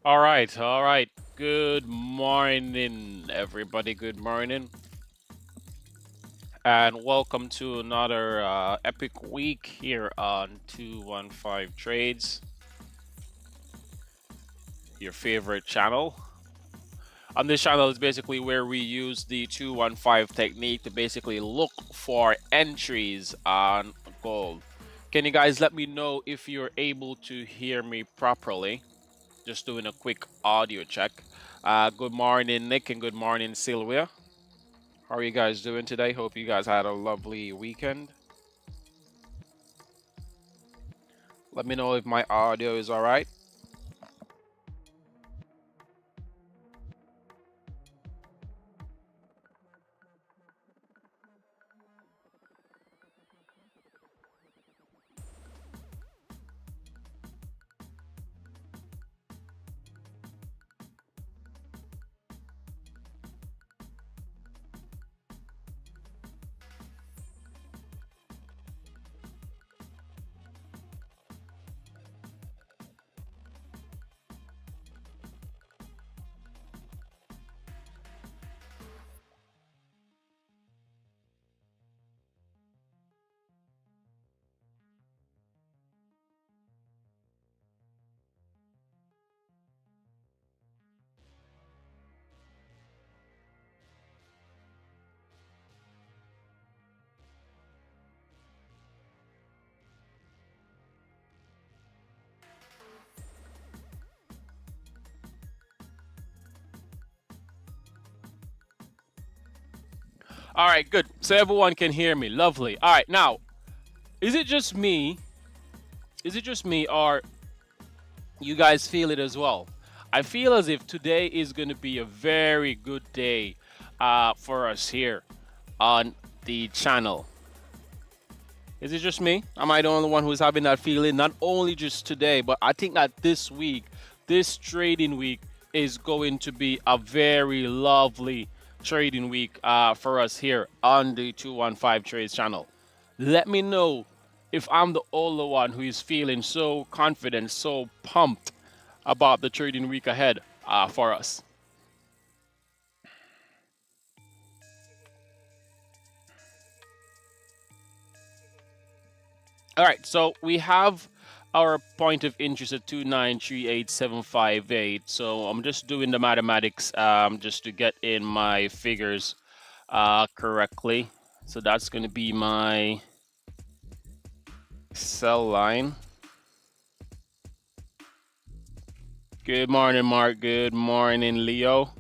All right, all right. Good morning, everybody. Good morning, and welcome to another epic week here on 215 Trades, your favorite channel. On this channel is basically where we use the 215 technique to basically look for entries on gold. Can you guys let me know if you're able to hear me properly? Just doing a quick audio check. Good morning, Nick, and good morning, Sylvia. How are you guys doing today? Hope you guys had a lovely weekend. Let me know if my audio is all right. All right, good. So everyone can hear me. Lovely. All right, now, is it just me? Is it just me, or you guys feel it as well? I feel as if today is going to be a very good day for us here on the channel. Is it just me? Am I the only one who's having that feeling? Not only just today, but I think that this week, this trading week, is going to be a very lovely trading week for us here on the 215 Trades channel. Let me know if I'm the only one who is feeling so confident, so pumped about the trading week ahead for us. All right, so we have our point of interest at 2938758. So I'm just doing the mathematics just to get in my figures correctly. So that's going to be my sell line. Good morning, Mark. Good morning, Leo.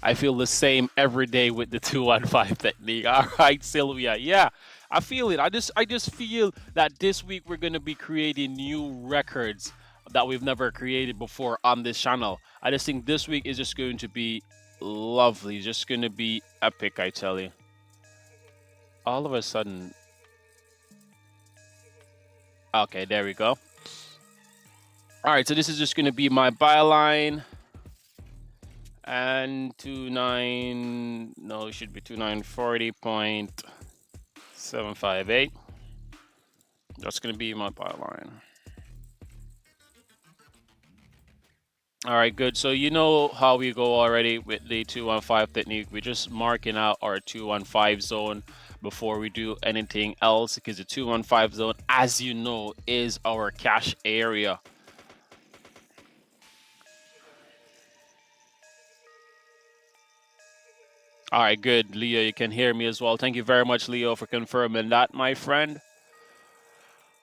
I feel the same every day with the 215 technique. All right, Sylvia. Yeah, I feel it. I just feel that this week we're going to be creating new records that we've never created before on this channel. I just think this week is just going to be lovely. Just going to be epic, I tell you. All of a sudden. Okay, there we go. All right, so this is just going to be my buy line. And 29, no, it should be 2940.758. That's going to be my buy line. All right, good. So you know how we go already with the 215 technique. We're just marking out our 215 zone before we do anything else, because the 215 zone, as you know, is our cash area. All right, good. Leo, you can hear me as well. Thank you very much, Leo, for confirming that, my friend.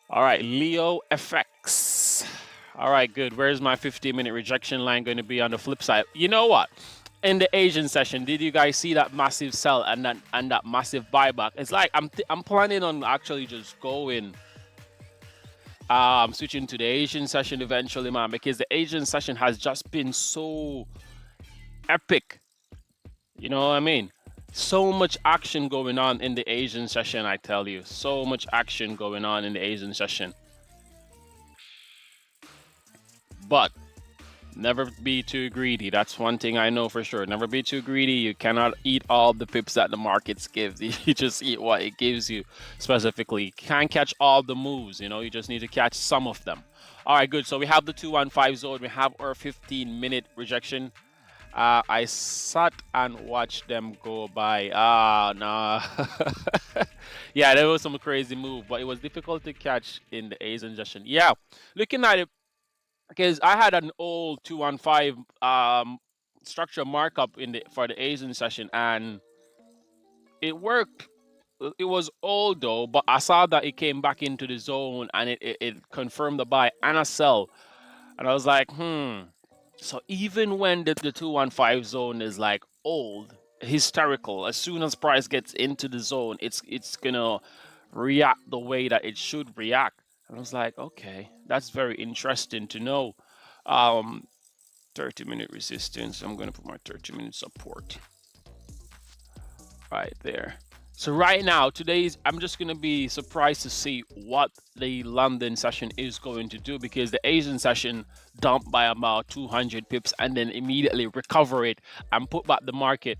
All right, Leo FX. All right, good. Where's my 15-minute rejection line going to be on the flip side? You know what? In the Asian session, did you guys see that massive sell and that massive buyback? It's like I'm planning on actually just going. I'm switching to the Asian session eventually, man, because the Asian session has just been so epic. You know what I mean? So much action going on in the Asian session, I tell you. So much action going on in the Asian session. But never be too greedy. That's one thing I know for sure. Never be too greedy. You cannot eat all the pips that the markets give. You just eat what it gives you specifically. You can't catch all the moves, you know. You just need to catch some of them. All right, good. So we have the 215 zone. We have our 15-minute rejection. I sat and watched them go by. No. Yeah, there was some crazy move, but it was difficult to catch in the Asian session. Yeah, looking at it, because I had an old 215 structure markup for the Asian session, and it worked. It was old though, but I saw that it came back into the zone, and it confirmed the buy and a sell, and I was like, So even when the 215 zone is like old, historical, as soon as price gets into the zone, it's gonna react the way that it should react. And I was like, okay, that's very interesting to know. 30-minute resistance. I'm gonna put my 30-minute support right there. So right now, I'm just gonna be surprised to see what the London session is going to do, because the Asian session dumped by about 200 pips and then immediately recover it and put back the market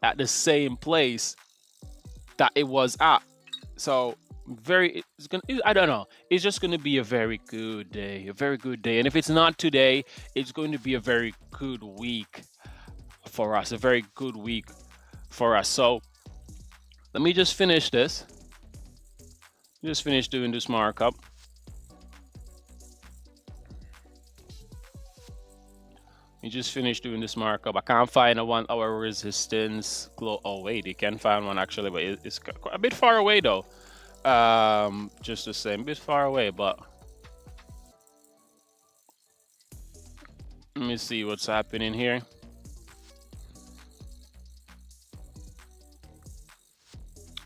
at the same place that it was at. So I don't know. It's just gonna be a very good day, a very good day. And if it's not today, it's going to be a very good week for us, a very good week for us. So let me just finish this. Just finish doing this markup. You just finished doing this markup. I can't find a 1 hour resistance. Oh wait, you can find one actually, but it's a bit far away though. Just the same, bit far away, but let me see what's happening here.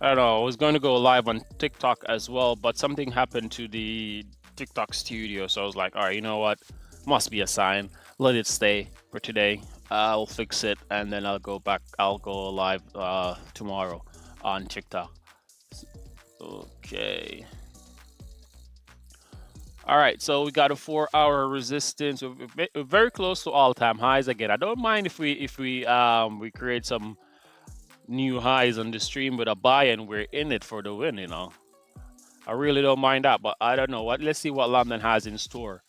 I don't know. I was going to go live on TikTok as well, but something happened to the TikTok studio, so I was like, all right, you know what? Must be a sign. Let it stay for today. I'll fix it, and then I'll go back. I'll go live tomorrow on TikTok. Okay. All right, so we got a 4-hour resistance. We're very close to all-time highs again. I don't mind if we create some new highs on the stream with a buy and we're in it for the win, you know. I really don't mind that, but I don't know what. Let's see what London has in store.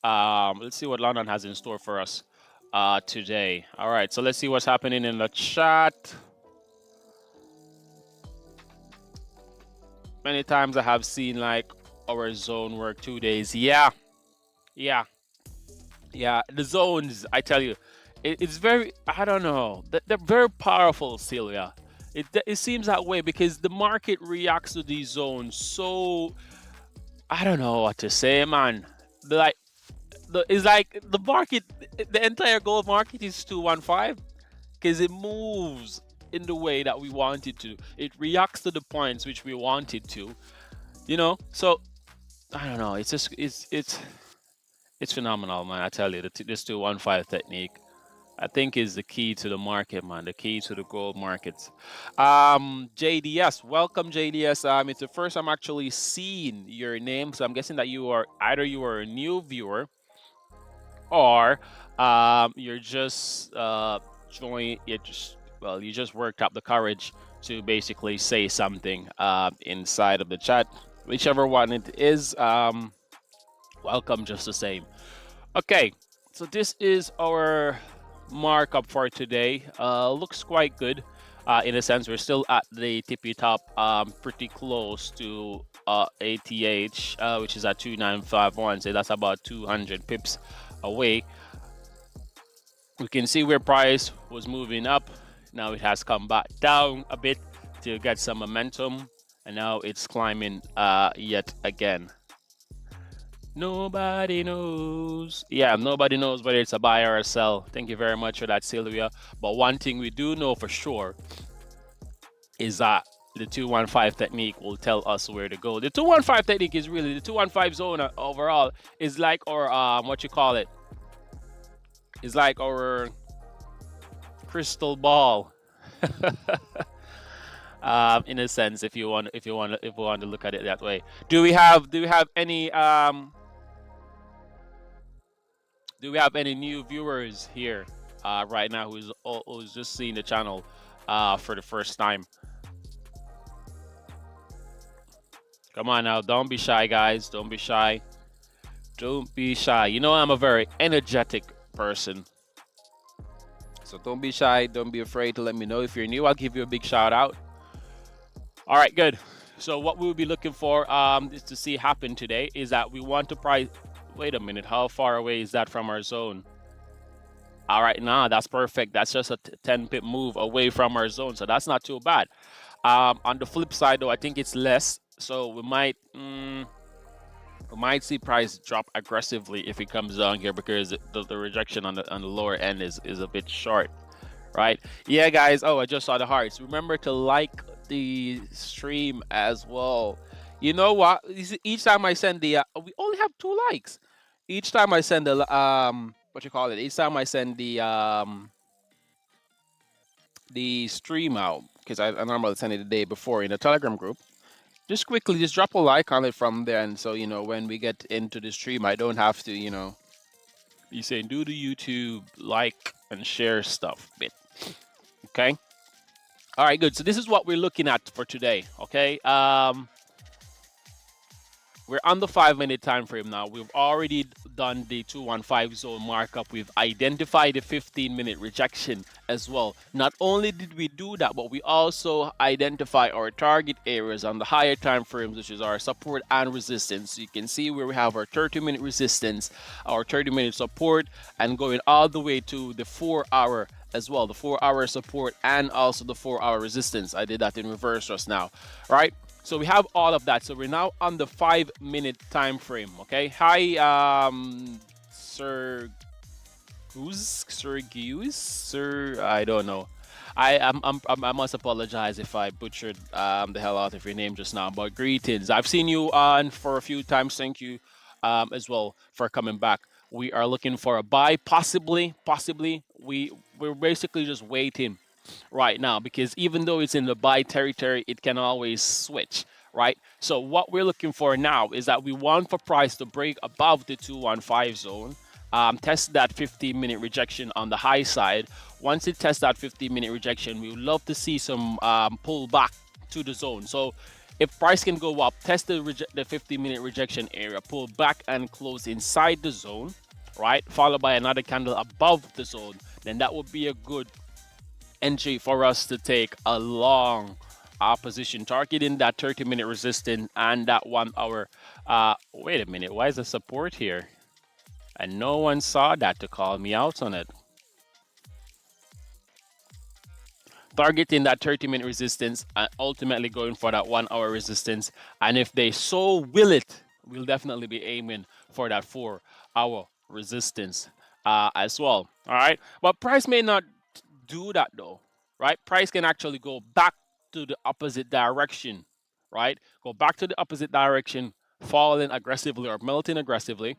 Let's see what London has in store for us today. All right, so let's see what's happening in the chat. Many times I have seen like our zone work 2 days. Yeah, yeah, yeah. The zones, I tell you, it's very, I don't know, they're very powerful, Celia. It seems that way because the market reacts to these zones. So I don't know what to say, man. Like it's like the market, the entire gold market is 215 because it moves in the way that we want it to. It reacts to the points which we want it to. So I don't know. It's just it's phenomenal, man. I tell you, this 215 technique, I think, is the key to the market, man. The key to the gold markets. JDS, welcome, JDS. It's the first I'm actually seeing your name, so I'm guessing that you are a new viewer, or you're just you just worked up the courage to basically say something inside of the chat. Whichever one it is, welcome just the same. Okay, so this is our markup for today. Looks quite good. In a sense, we're still at the tippy top, pretty close to ATH, which is at 2951. So that's about 200 pips away. We can see where price was moving up. Now it has come back down a bit to get some momentum, and now it's climbing yet again. Nobody knows. Yeah, nobody knows whether it's a buy or a sell. Thank you very much for that, Sylvia. But one thing we do know for sure is that the 215 technique will tell us where to go. The 215 technique is really the 215 zone overall is like our what you call it? Is like our crystal ball. In a sense, if we want to look at it that way. Do we have any new viewers here right now who's just seeing the channel for the first time? Come on now, don't be shy, guys. Don't be shy. Don't be shy. You know I'm a very energetic person. So don't be shy. Don't be afraid to let me know. If you're new, I'll give you a big shout out. All right, good. So what we'll be looking for is to see happen today is that we want to price. Wait a minute. How far away is that from our zone? All right, now that's perfect. That's just a 10 pip move away from our zone. So that's not too bad. On the flip side, though, I think it's less. So we might see price drop aggressively if it comes down here because the rejection on the lower end is a bit short, right? Yeah, guys. Oh, I just saw the hearts. Remember to like the stream as well. You know what? Each time I send the we only have 2 likes. Each time I send the what you call it? Each time I send the stream out, because I normally send it the day before in the Telegram group. Just quickly, just drop a like on it from there, and so when we get into the stream, I don't have to be saying do the YouTube like and share stuff bit. Okay. All right, good. So this is what we're looking at for today. Okay. We're on the 5-minute time frame now. We've already done the 215 zone markup. We've identified the 15-minute rejection as well. Not only did we do that, but we also identify our target areas on the higher time frames, which is our support and resistance. You can see where we have our 30-minute resistance, our 30-minute support, and going all the way to the 4-hour as well, the 4-hour support and also the 4-hour resistance. I did that in reverse just now, right? So we have all of that. So we're now on the 5-minute time frame. Okay. Hi, Sir I don't know. I must apologize if I butchered the hell out of your name just now. But greetings. I've seen you on for a few times. Thank you as well for coming back. We are looking for a buy, possibly. We're basically just waiting right now because even though it's in the buy territory, it can always switch, right? So what we're looking for now is that we want for price to break above the 215 zone, test that 15-minute rejection on the high side. Once it tests that 15-minute rejection, we would love to see some pull back to the zone. So If price can go up, test the 50-minute rejection area, pull back and close inside the zone, right? Followed by another candle above the zone, then that would be a good entry for us to take a long position, targeting that 30-minute resistance and that 1 hour. Wait a minute, why is the support here? And no one saw that to call me out on it. Targeting that 30-minute resistance and ultimately going for that 1 hour resistance. And if they so will it, we'll definitely be aiming for that 4 hour resistance as well. All right. But price may not do that though, right? Price can actually go back to the opposite direction, right? Go back to the opposite direction, falling aggressively or melting aggressively,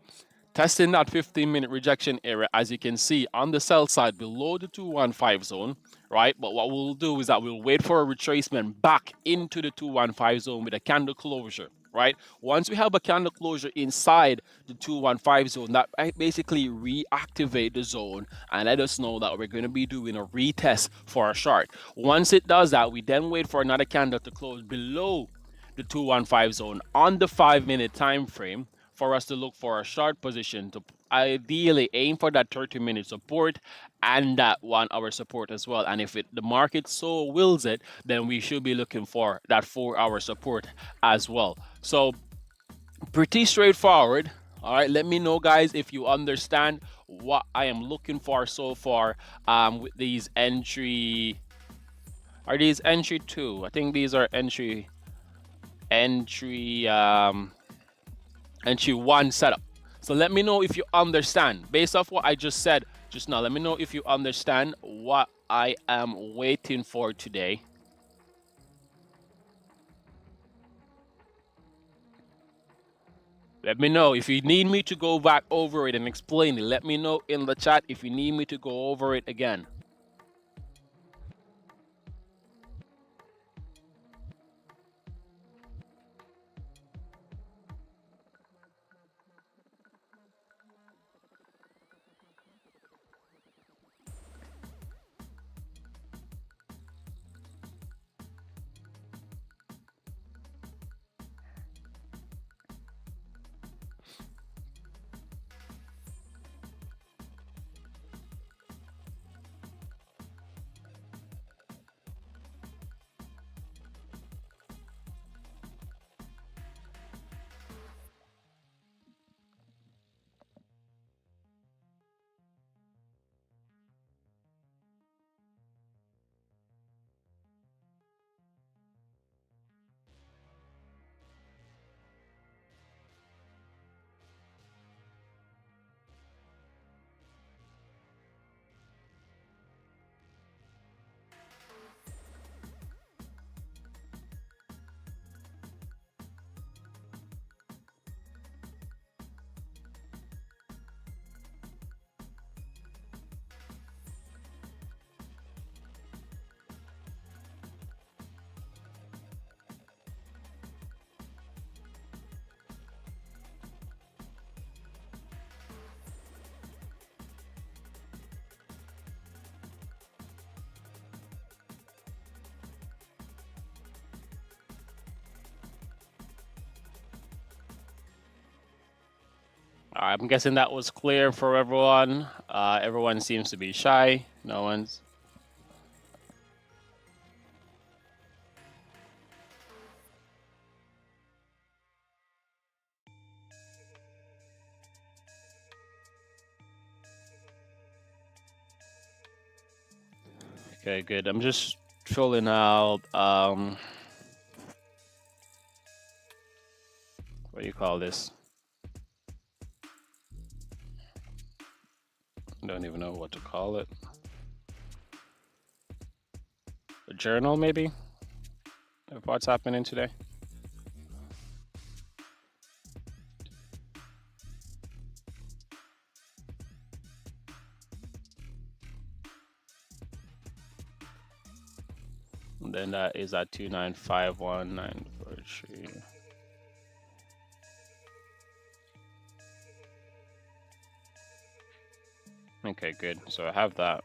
testing that 15-minute rejection area, as you can see on the sell side below the 215 zone, right? But what we'll do is that we'll wait for a retracement back into the 215 zone with a candle closure, right? Once we have a candle closure inside the 215 zone, that basically reactivate the zone and let us know that we're going to be doing a retest for a short. Once it does that, we then wait for another candle to close below the 215 zone on the 5-minute time frame for us to look for a short position to ideally aim for that 30-minute support and that 1 hour support as well. And if the market so wills it, then we should be looking for that 4 hour support as well. So pretty straightforward. All right, let me know, guys, if you understand what I am looking for so far with these entry. Are these entry 2? I think these are entry 1 setup. So let me know if you understand. Based off what I just said just now, let me know if you understand what I am waiting for today. Let me know if you need me to go back over it and explain it. Let me know in the chat if you need me to go over it again. I'm guessing that was clear for everyone. Everyone seems to be shy. No one's. Okay, good. I'm just filling out what do you call this? I don't even know what to call it. A journal, maybe, of what's happening today. And then that is at 2951943. Okay, good. So I have that.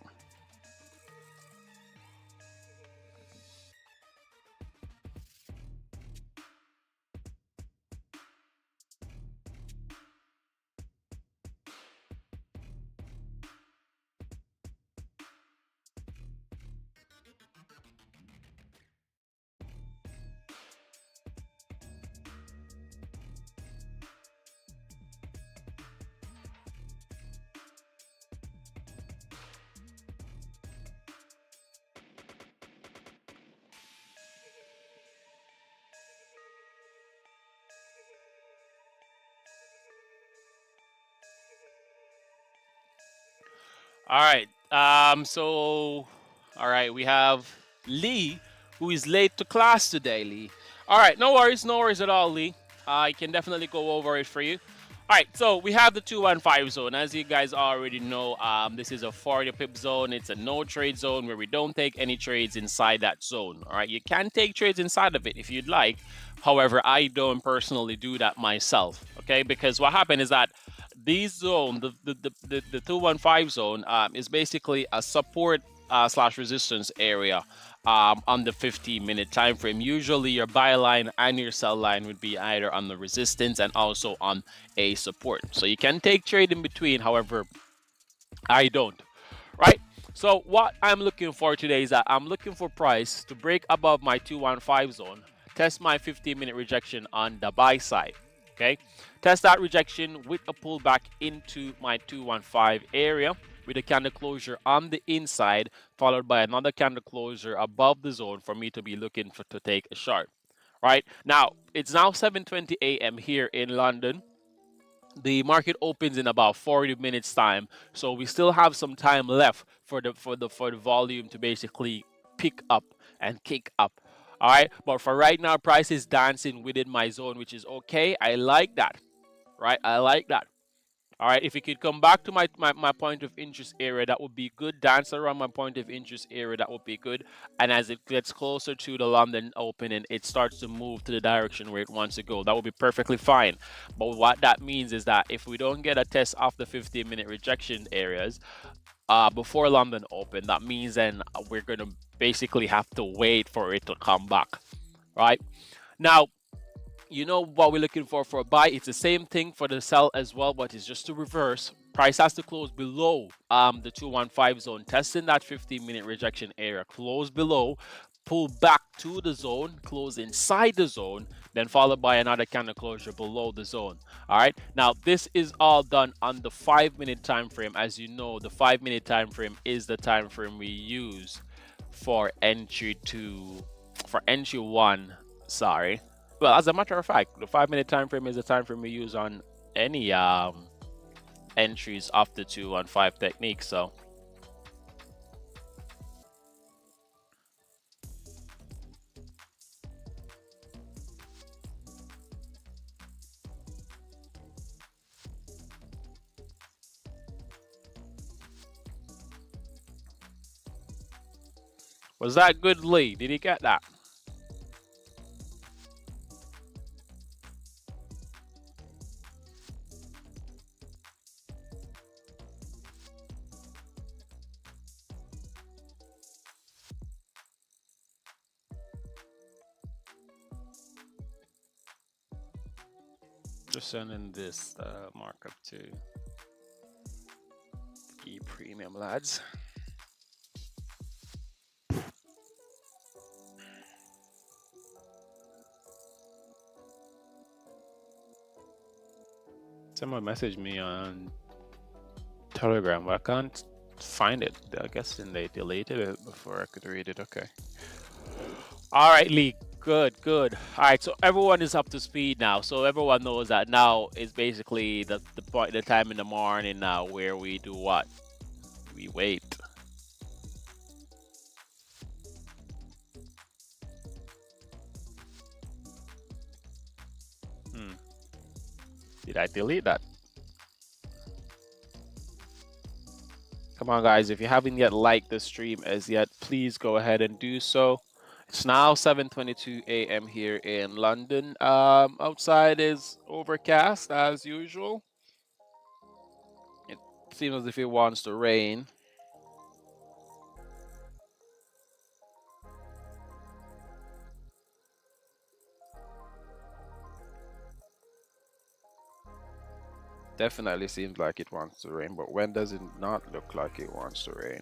All right. All right, we have Lee, who is late to class today, Lee. All right, no worries at all, Lee. I can definitely go over it for you. All right, so we have the 215 zone. As you guys already know, this is a 40 pip zone. It's a no trade zone where we don't take any trades inside that zone. All right, you can take trades inside of it if you'd like. However, I don't personally do that myself. Okay, because what happened is that these zone, the 215 zone, is basically a support slash resistance area on the 15-minute time frame. Usually your buy line and your sell line would be either on the resistance and also on a support. So you can take trade in between, however, I don't. Right? So what I'm looking for today is that I'm looking for price to break above my 215 zone, test my 15-minute rejection on the buy side. Okay? Test that rejection with a pullback into my 215 area with a candle closure on the inside, followed by another candle closure above the zone for me to be looking for to take a short. Right? Now, it's now 7:20 a.m. here in London. The market opens in about 40 minutes time, so we still have some time left for the volume to basically pick up and kick up. All right, but for right now, price is dancing within my zone, which is okay. I like that. Right, I like that. All right, if it could come back to my point of interest area, that would be good. Dance around my point of interest area, that would be good. And as it gets closer to the London opening, it starts to move to the direction where it wants to go. That would be perfectly fine. But what that means is that if we don't get a test off the 15-minute rejection areas before London open, that means then we're going to basically have to wait for it to come back. Right? Now, you know what we're looking for a buy. It's the same thing for the sell as well, but it's just to reverse. Price has to close below the 215 zone, testing that 15-minute rejection area. Close below, pull back to the zone, close inside the zone, then followed by another candle closure below the zone. All right, now this is all done on the 5-minute time frame. As you know, the 5-minute time frame is the time frame we use for entry one. Sorry. Well, as a matter of fact, the 5-minute time frame is the time frame we use on any entries of the 215 technique. So was that good, Lee? Did you get that? Just sending this markup to E Premium, lads. Someone messaged me on Telegram, but I can't find it. I guess then they deleted it before I could read it. Okay. All right, Lee. Good, good. All right, so everyone is up to speed now. So everyone knows that now is basically the time in the morning now where we do what? We wait. Did I delete that? Come on, guys. If you haven't yet liked the stream as yet, please go ahead and do so. It's now 7:22 a.m. here in London. Outside is overcast as usual. It seems as if it wants to rain. Definitely seems like it wants to rain, but when does it not look like it wants to rain?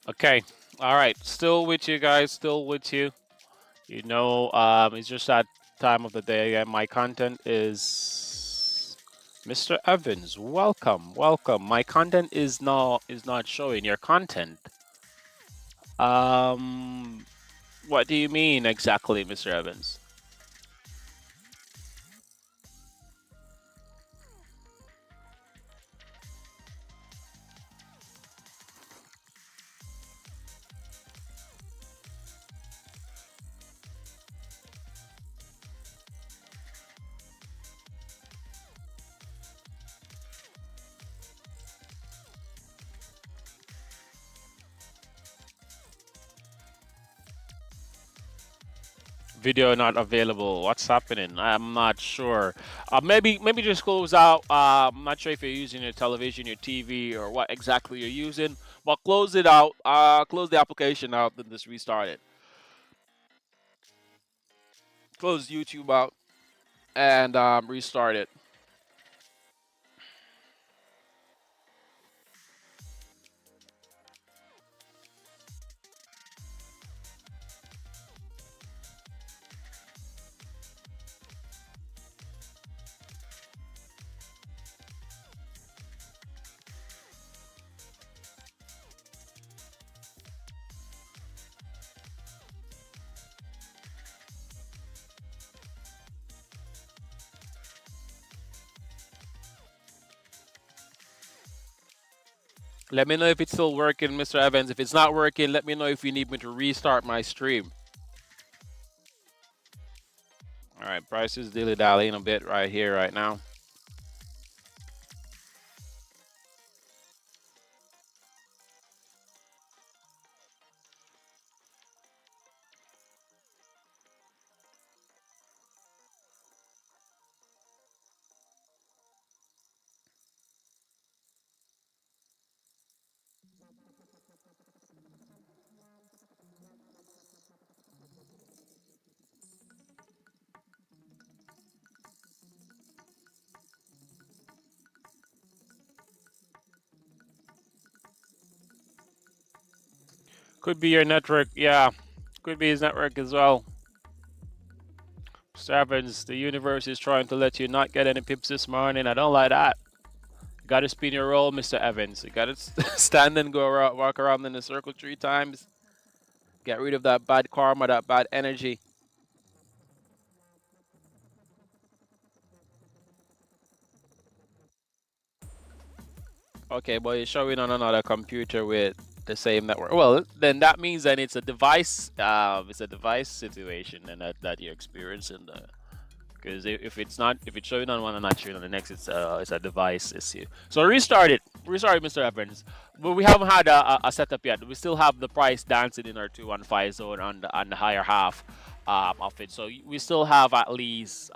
Okay. All right. Still with you guys. Still with you. You know, it's just that time of the day, and my content is Mr. Evans. Welcome, welcome. My content is not showing your content. Um, what do you mean exactly, Mr. Evans? Video not available. What's happening? I'm not sure. Maybe just close out. I'm not sure if you're using your television, your TV, or what exactly you're using. But close it out. Close the application out. Then just restart it. Close YouTube out and restart it. Let me know if it's still working, Mr. Evans. If it's not working, let me know if you need me to restart my stream. All right, price is dilly dallying a bit right here, right now. Could be your network. Yeah, could be his network as well. Mr. Evans, the universe is trying to let you not get any pips this morning. I don't like that. You got to spin your roll, Mr. Evans. You got to stand and go around, walk around in a circle 3 times. Get rid of that bad karma, that bad energy. Okay, but it's showing on another computer with the same network. Well, then that means that it's a device. It's a device situation, and that you're experiencing. Because if it's not, if it's showing on one and not showing on the next, it's a device issue. So restart it, Mr. Evans. But we haven't had a setup yet. We still have the price dancing in our 215 zone on the higher half of it. So we still have at least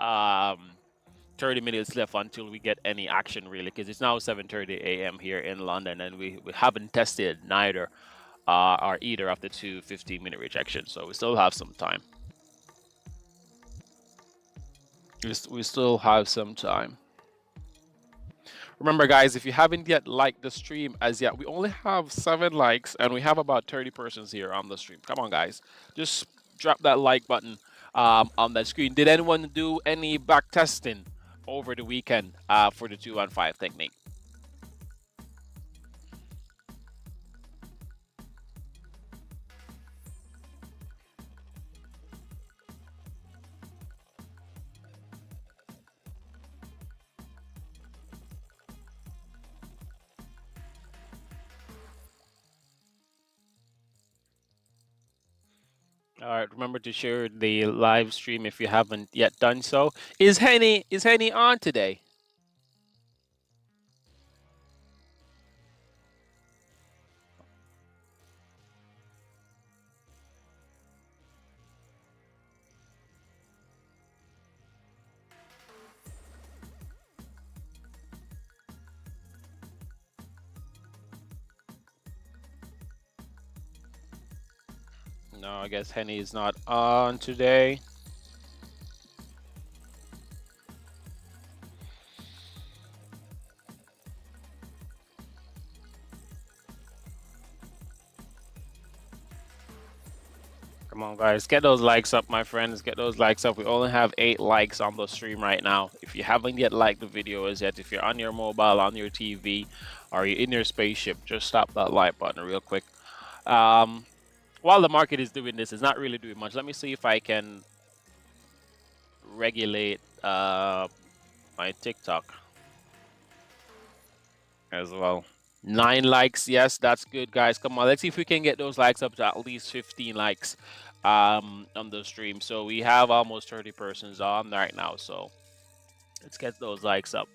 30 minutes left until we get any action really, because it's now 7:30 a.m. here in London, and we haven't tested neither or either of the two 15-minute rejections. So we still have some time. We still have some time. Remember, guys, if you haven't yet liked the stream as yet, we only have 7 likes and we have about 30 persons here on the stream. Come on, guys, just drop that like button on that screen. Did anyone do any back testing over the weekend for the 215 technique? All right, remember to share the live stream if you haven't yet done so. Is Henny on today? No, I guess Henny is not on today. Come on, guys, get those likes up, my friends. Get those likes up. We only have 8 likes on the stream right now. If you haven't yet liked the video as yet, if you're on your mobile, on your TV, or you're in your spaceship, just tap that like button real quick. While the market is doing this, it's not really doing much. Let me see if I can regulate my TikTok as well. 9 likes, yes, that's good, guys. Come on, let's see if we can get those likes up to at least 15 likes on the stream. So we have almost 30 persons on right now, so let's get those likes up.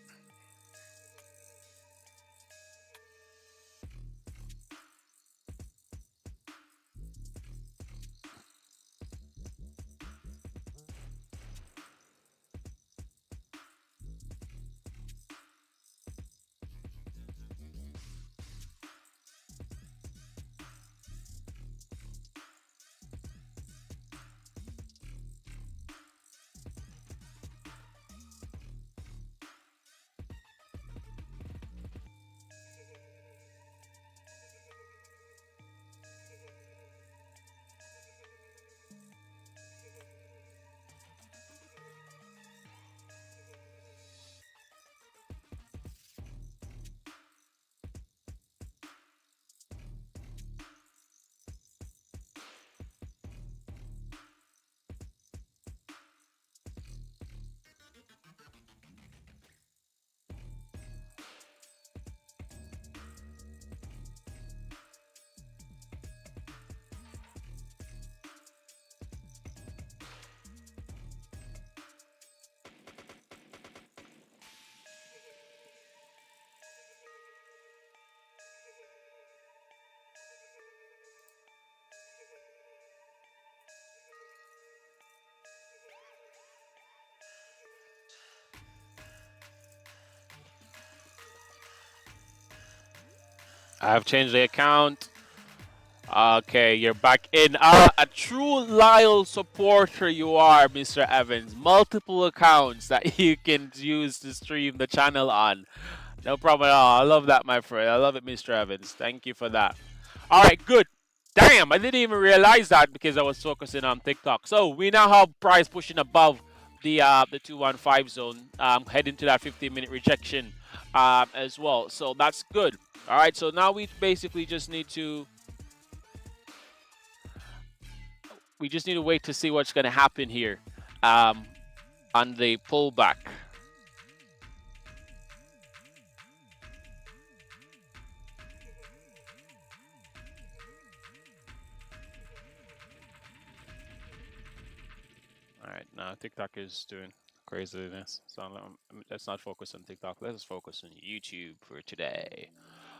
I've changed the account. Okay, you're back in. A true loyal supporter you are, Mr. Evans. Multiple accounts that you can use to stream the channel on. No problem at all. I love that, my friend. I love it, Mr. Evans. Thank you for that. All right, good. Damn, I didn't even realize that because I was focusing on TikTok. So we now have price pushing above the 215 zone, heading to that 15-minute rejection as well. So that's good. All right, so now we basically just need to wait to see what's going to happen here on the pullback. All right, now TikTok is doing craziness, so let's not focus on TikTok. Let's focus on YouTube for today.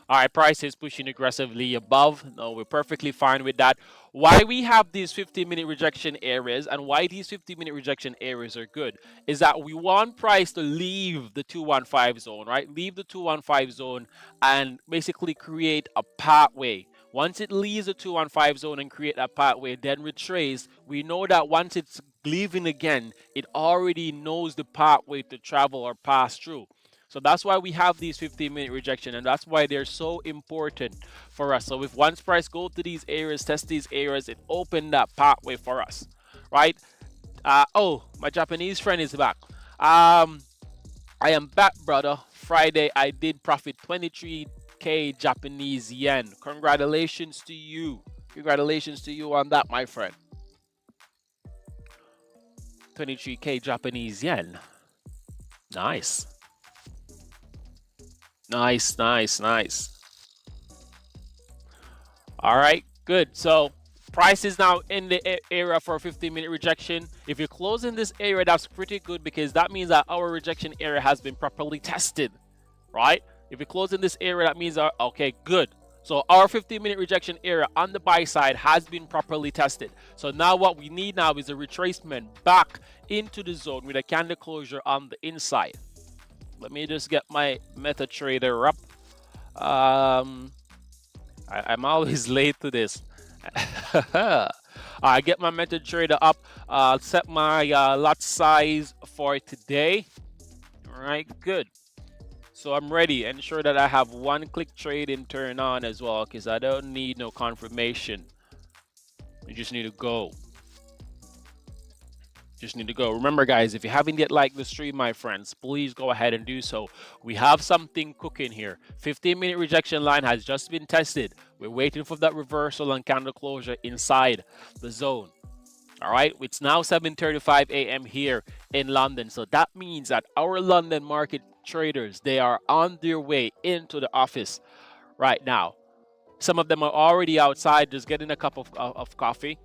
All right, price is pushing aggressively above. No, we're perfectly fine with that. Why we have these 15-minute rejection areas and why these 15-minute rejection areas are good is that we want price to leave the 215 zone, right? Leave the 215 zone and basically create a pathway. Once it leaves the 215 zone and create that pathway, then retrace, we know that once it's leaving again, it already knows the pathway to travel or pass through. So that's why we have these 15-minute rejection, and that's why they're so important for us. So if once price go to these areas, test these areas, it opened that pathway for us, right? Oh, my Japanese friend is back. I am back, brother. Friday, I did profit 23k Japanese yen. Congratulations to you. Congratulations to you on that, my friend. 23k Japanese yen. Nice. Nice, nice, nice. All right, good. So price is now in the area for a 15-minute rejection. If you close in this area, that's pretty good because that means that our rejection area has been properly tested, right? If you close in this area, that means okay, good. So our 15-minute rejection area on the buy side has been properly tested. So now what we need now is a retracement back into the zone with a candle closure on the inside. Let me just get my MetaTrader up. I'm always late to this. I get my MetaTrader up. Set my lot size for today. All right, good. So I'm ready. Ensure that I have one click trading turned on as well, because I don't need no confirmation. You just need to go. Just need to go. Remember, guys, if you haven't yet liked the stream, my friends, please go ahead and do so. We have something cooking here. 15-minute rejection line has just been tested. We're waiting for that reversal and candle closure inside the zone. All right, it's now 7:35 a.m. here in London. So that means that our London market traders, they are on their way into the office right now. Some of them are already outside just getting a cup of coffee,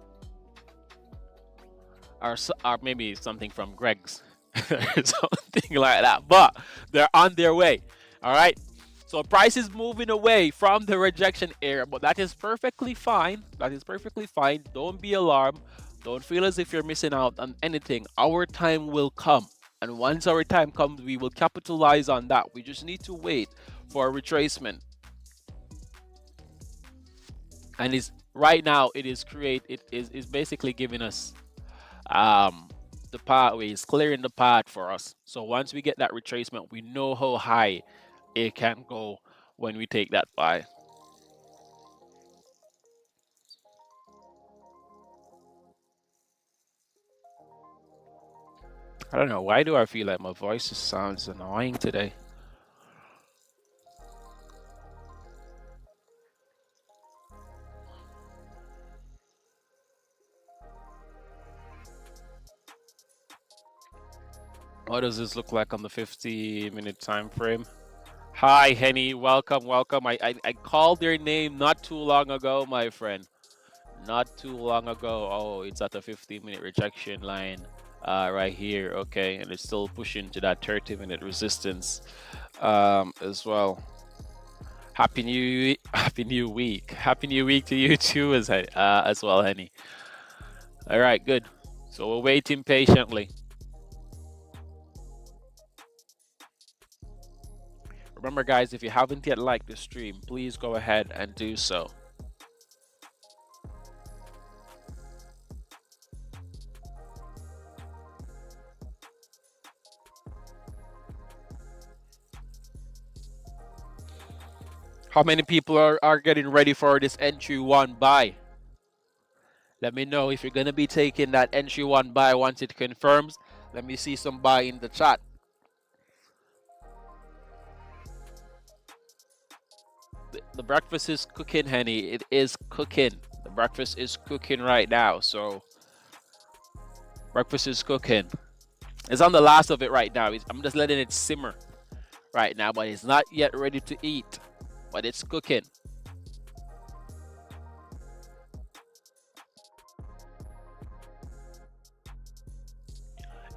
or maybe something from Greg's, something like that. But they're on their way. All right. So price is moving away from the rejection area, but that is perfectly fine. That is perfectly fine. Don't be alarmed. Don't feel as if you're missing out on anything. Our time will come. And once our time comes, we will capitalize on that. We just need to wait for a retracement. And it's right now it is basically giving us the pathway, is clearing the path for us. So once we get that retracement, we know how high it can go when we take that buy. I don't know, why do I feel like my voice just sounds annoying today? What does this look like on the 50-minute time frame? Hi, Henny. Welcome, welcome. I called your name not too long ago, my friend. Not too long ago. Oh, it's at the 15-minute rejection line right here. Okay, and it's still pushing to that 30-minute resistance as well. Happy New Week. Happy New Week to you too, as well, Henny. All right, good. So we're waiting patiently. Remember, guys, if you haven't yet liked the stream, please go ahead and do so. How many people are getting ready for this entry one buy? Let me know if you're going to be taking that entry one buy once it confirms. Let me see some buy in the chat. The breakfast is cooking, Henny. It is cooking. The breakfast is cooking right now. So breakfast is cooking. It's on the last of it right now. I'm just letting it simmer right now, but it's not yet ready to eat. But it's cooking.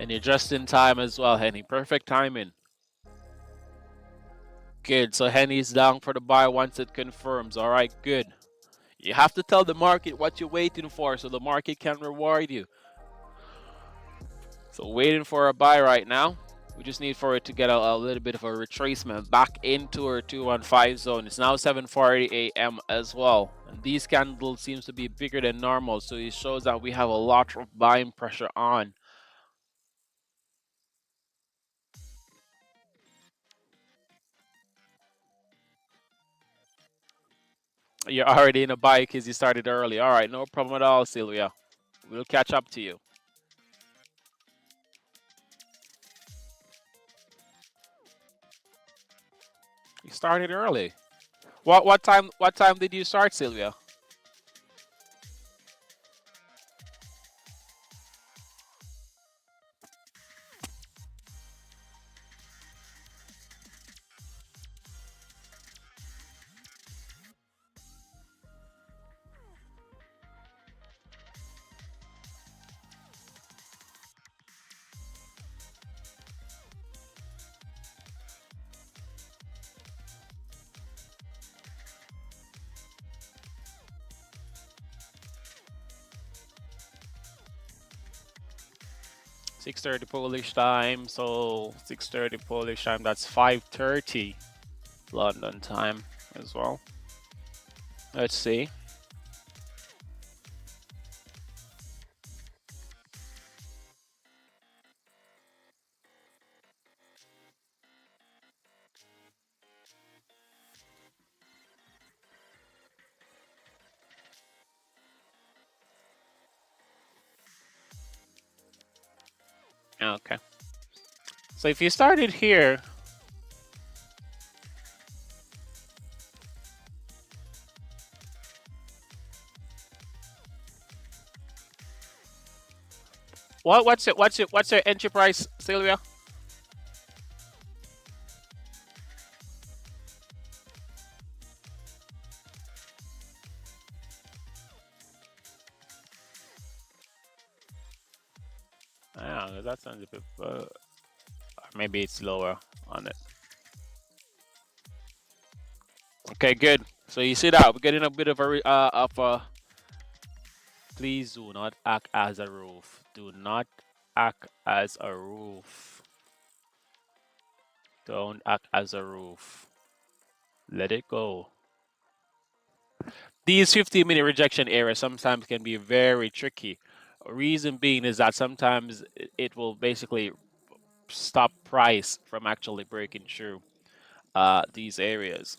And you're just in time as well, Henny. Perfect timing. Good. So Henny's down for the buy once it confirms. All right, good. You have to tell the market what you're waiting for so the market can reward you. So waiting for a buy right now. We just need for it to get a little bit of a retracement back into our 215 zone. It's now 7:40 a.m. as well. And these candles seems to be bigger than normal. So it shows that we have a lot of buying pressure on. You're already in a buy because you started early. All right, no problem at all, Sylvia. We'll catch up to you. You started early. What time did you start, Sylvia? (6:30 Polish time, so 6:30 Polish time, that's 5:30 London time as well. Let's see. Okay. So if you started here, what's your entry price, Sylvia? Yeah, that sounds a bit. Maybe it's lower on it. Okay, good. So you see that we're getting a bit of a. Please do not act as a roof. Do not act as a roof. Don't act as a roof. Let it go. These 15-minute rejection areas sometimes can be very tricky. Reason being is that sometimes it will basically stop price from actually breaking through these areas.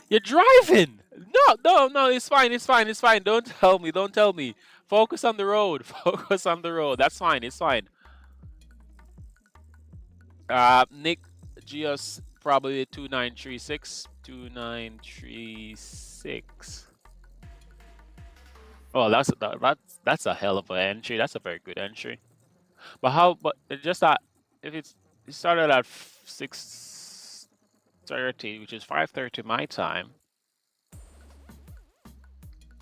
You're driving. No, no, no. It's fine. It's fine. It's fine. Don't tell me. Don't tell me. Focus on the road. Focus on the road. That's fine. It's fine. Nick, Geos probably 2936. 2936. Oh, that's a hell of an entry. That's a very good entry. But how? But it's just that if it started at 6:30, which is 5:30 my time.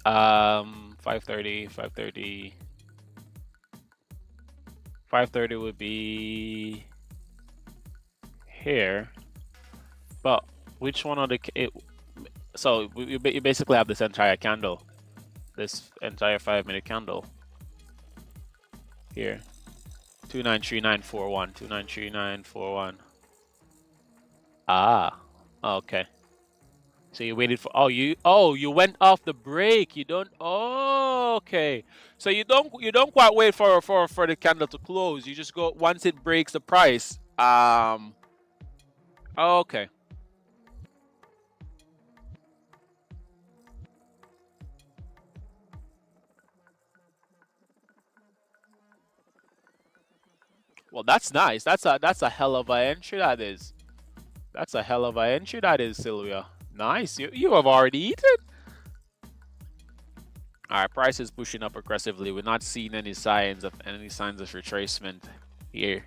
5:30, 5:30, 5:30 would be here. But which one of the so you basically have this entire candle, this entire 5-minute candle here. 293941, 293941. Ah, okay. So you waited for you went off the break. You don't okay. So you don't quite wait for the candle to close. You just go once it breaks the price. Okay. Well, that's nice. That's a hell of a entry that is. That's a hell of a entry that is, Sylvia. Nice. You have already eaten. All right, price is pushing up aggressively. We're not seeing any signs of retracement here.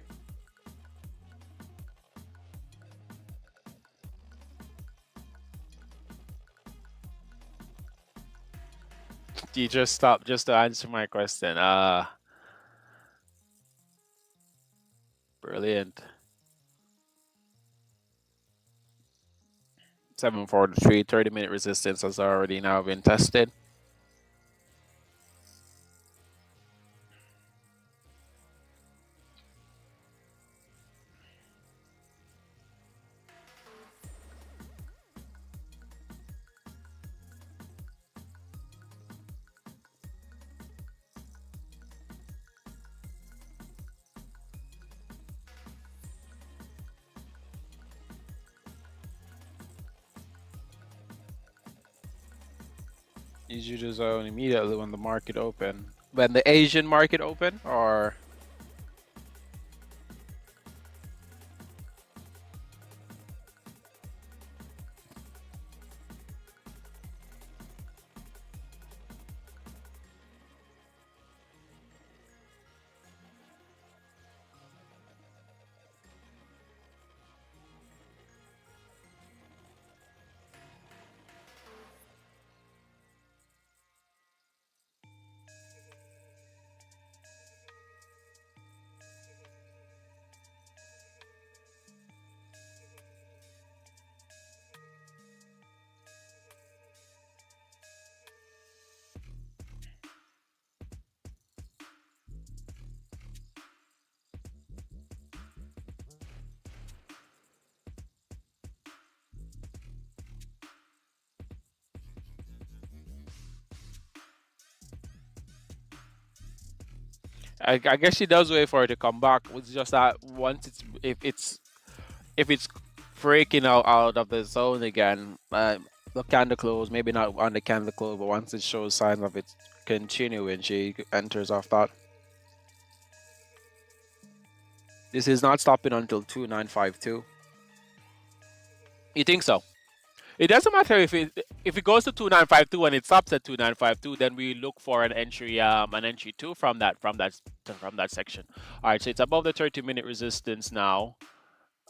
You just stop just to answer my question. Brilliant. 743, 30-minute resistance has already now been tested. You do zone immediately when the market open. When the Asian market open, or I guess she does wait for it to come back. It's just that once if it's breaking out of the zone again, the candle close, maybe not on the candle close, but once it shows signs of it continue when she enters off that. This is not stopping until 2952. You think so? It doesn't matter if it goes to 2952 and it stops at 2952, then we look for an entry 2 from that section. All right, so it's above the 30-minute resistance now.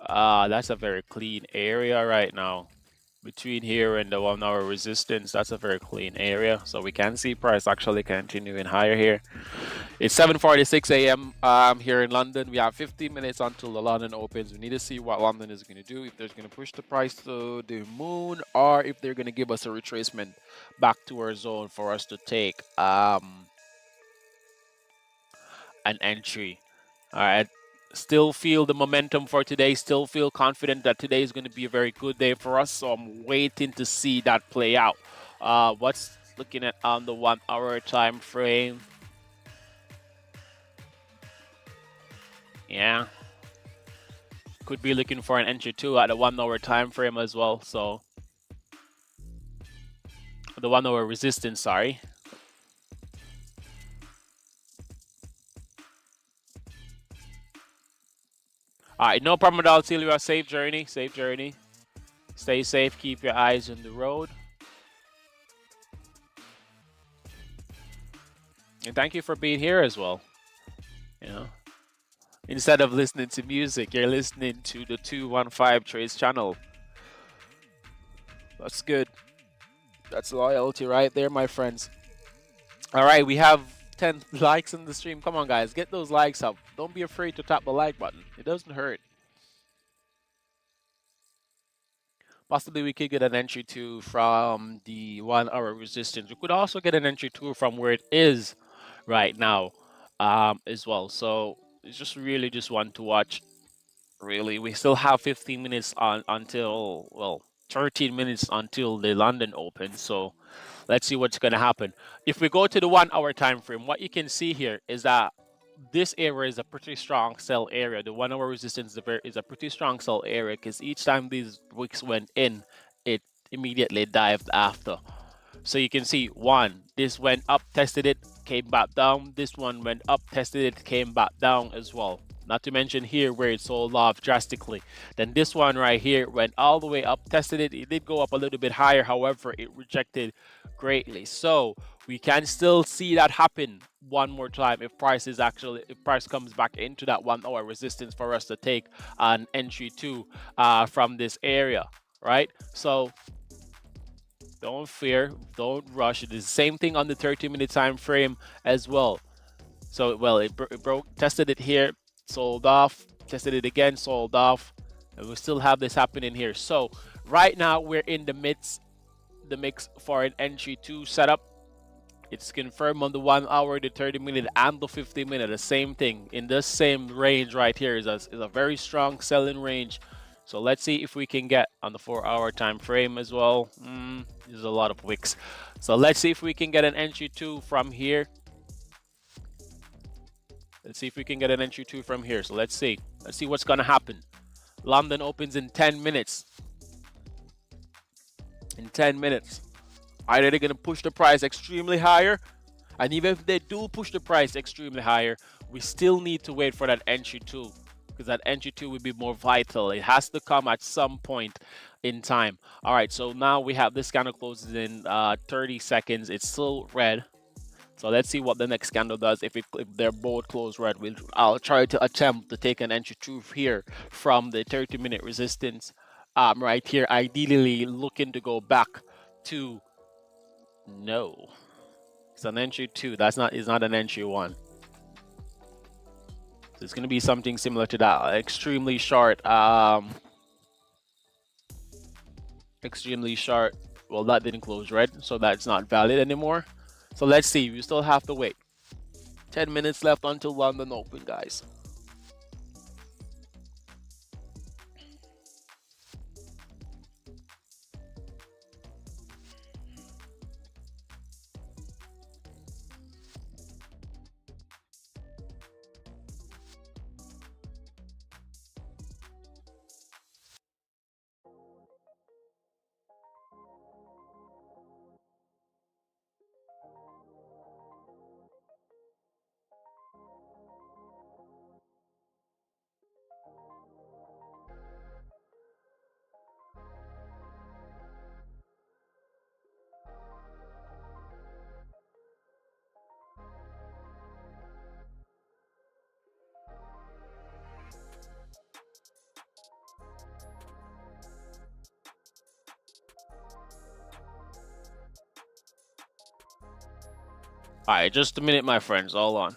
That's a very clean area right now. Between here and the 1 hour resistance, that's a very clean area. So we can see price actually continuing higher here. It's 7:46 a.m. Here in London. We have 15 minutes until the London opens. We need to see what London is going to do, if they're going to push the price to the moon, or if they're going to give us a retracement back to our zone for us to take an entry. All right. Still feel the momentum for today. Still feel confident that today is going to be a very good day for us. So I'm waiting to see that play out. What's looking at on the 1 hour time frame? Yeah. Could be looking for an entry 2 at the 1 hour time frame as well. So the 1 hour resistance, sorry. All right, no problem at all, Celia. Safe journey. Safe journey. Stay safe. Keep your eyes on the road. And thank you for being here as well. You know, instead of listening to music, you're listening to the 215 Trades channel. That's good. That's loyalty right there, my friends. All right, we have 10 likes in the stream. Come on, guys, get those likes up. Don't be afraid to tap the like button. It doesn't hurt. Possibly we could get an entry 2 from the 1 hour resistance. We could also get an entry 2 from where it is right now as well. So it's just really just one to watch. Really, we still have 15 minutes on until, well, 13 minutes until the London opens. So let's see what's going to happen. If we go to the 1 hour time frame, what you can see here is that this area is a pretty strong sell area. The 1 hour resistance is a pretty strong sell area, because each time these wicks went in, it immediately dived after. So you can see this went up, tested it, came back down. This one went up, tested it, came back down as well. Not to mention here where it sold off drastically. Then this one right here went all the way up, tested it. It did go up a little bit higher. However, it rejected greatly. So we can still see that happen one more time if price comes back into that 1 hour resistance for us to take an entry 2 from this area, right? So don't fear, don't rush. It is the same thing on the 30-minute time frame as well. So, well, it broke, tested it here, sold off, tested it again, sold off, and we still have this happening here. So right now we're in the mix for an entry 2 setup. It's confirmed on the 1 hour, the 30-minute, and the 50-minute. The same thing in this same range right here is a very strong selling range. So let's see if we can get on the 4 hour time frame as well. There's a lot of wicks. So let's see if we can get an entry 2 from here. Let's see if we can get an entry 2 from here. So let's see what's gonna happen. London opens in 10 minutes. In 10 minutes. Either they're gonna push the price extremely higher, and even if they do push the price extremely higher, we still need to wait for that entry 2, because that entry 2 will be more vital. It has to come at some point in time. All right, so now we have this candle closes in 30 seconds. It's still red. So let's see what the next candle does. If they're both close red, I'll try to attempt to take an entry 2 here from the 30-minute resistance right here. Ideally looking to go back to, no, it's an entry 2. It's not an entry 1. So it's going to be something similar to that. Extremely short. Extremely short. Well, that didn't close red, so that's not valid anymore. So let's see. We still have to wait. 10 minutes left until London open, guys. All right, just a minute, my friends. Hold on.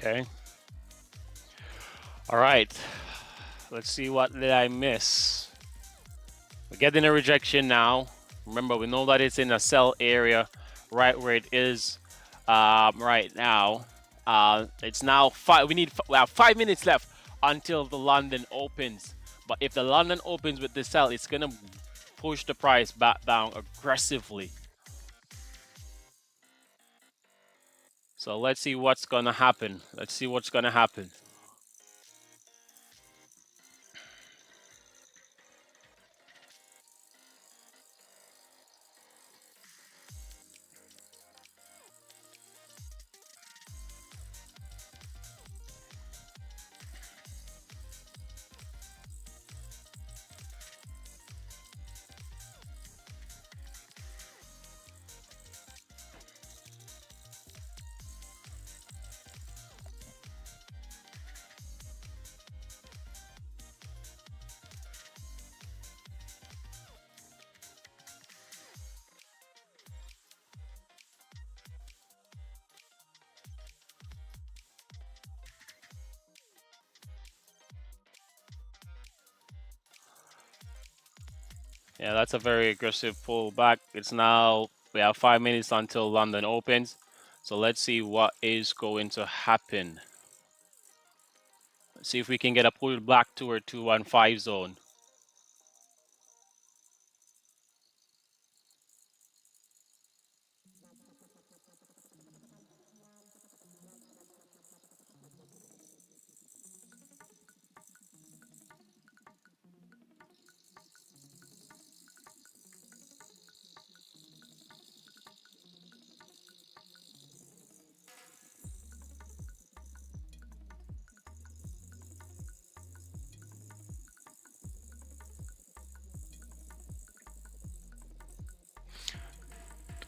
Okay. All right. Let's see what did I miss. We're getting a rejection now. Remember, we know that it's in a sell area, right where it is right now. It's now five. We have 5 minutes left until the London opens. But if the London opens with the sell, it's gonna push the price back down aggressively. So let's see what's gonna happen. Let's see what's gonna happen. Yeah, that's a very aggressive pullback. It's now, we have 5 minutes until London opens. So let's see what is going to happen. Let's see if we can get a pull back to our 215 zone.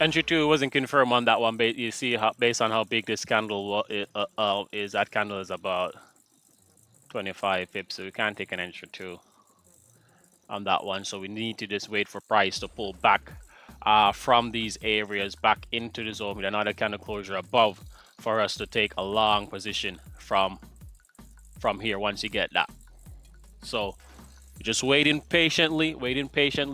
Entry 2 wasn't confirmed on that one, but you see how, based on how big this candle is, that candle is about 25 pips, so we can't take an entry 2. on that one. So we need to just wait for price to pull back from these areas back into the zone with another candle closure above for us to take a long position from here once you get that. So just waiting patiently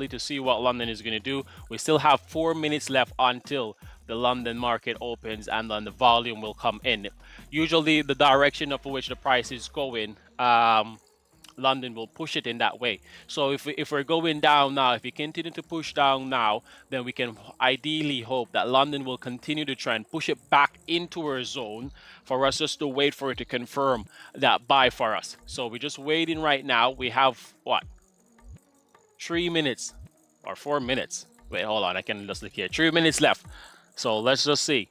to see what London is going to do. We still have 4 minutes left until the London market opens, and then the volume will come in. Usually the direction of which the price is going, London will push it in that way. So if we're going down now, if we continue to push down now, then we can ideally hope that London will continue to try and push it back into our zone for us just to wait for it to confirm that buy for us. So we're just waiting right now. We have what? 3 minutes or 4 minutes. Wait, hold on. I can just look here. 3 minutes left. So let's just see.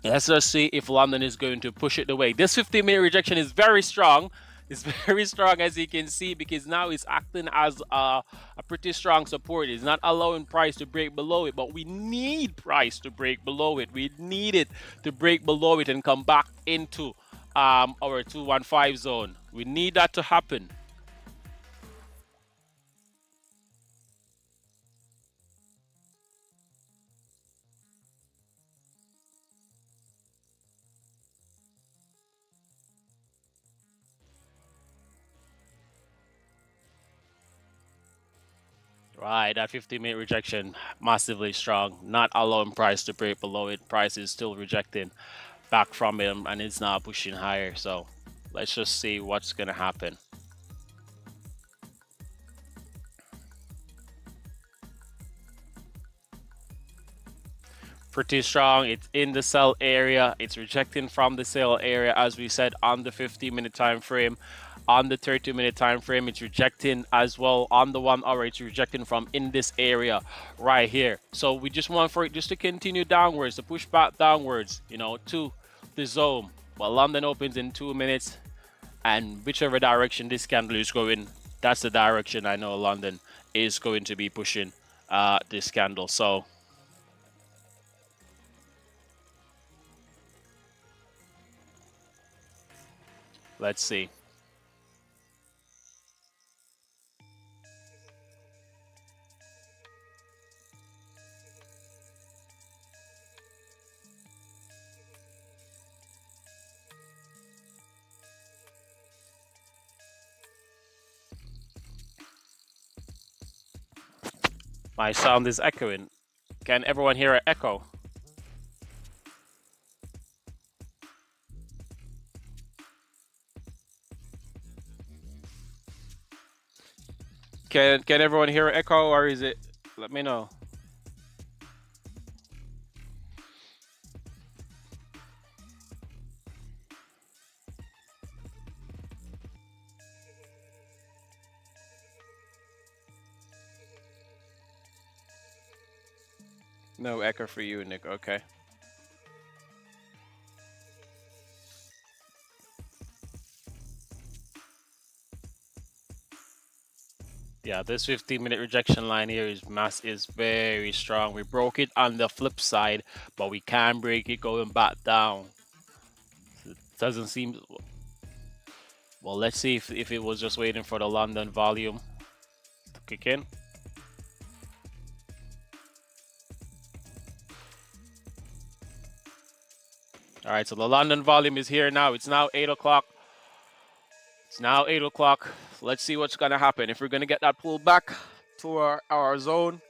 Let's just see if London is going to push it away. This 15-minute rejection is very strong. It's very strong, as you can see, because now it's acting as a pretty strong support. It's not allowing price to break below it, but we need price to break below it. We need it to break below it and come back into our 215 zone. We need that to happen. Right, that 15-minute rejection, massively strong, not allowing price to break below it. Price is still rejecting back from him, and it's now pushing higher. So let's just see what's going to happen. Pretty strong. It's in the sell area. It's rejecting from the sell area, as we said, on the 15-minute time frame. On the 30-minute time frame, it's rejecting as well. On the 1 hour, it's rejecting from in this area right here. So we just want for it just to continue downwards, to push back downwards, you know, to the zone. Well, London opens in 2 minutes, and whichever direction this candle is going, that's the direction I know London is going to be pushing this candle. So let's see. My sound is echoing. Can everyone hear an echo? Can everyone hear an echo, or is it? Let me know. No echo for you, Nick. Okay. Yeah, this 15-minute rejection line here is very strong. We broke it on the flip side, but we can break it going back down. It doesn't seem. Well, let's see if it was just waiting for the London volume to kick in. All right, so the London volume is here now. It's now 8 o'clock. It's now 8 o'clock. Let's see what's going to happen. If we're going to get that pull back to our zone.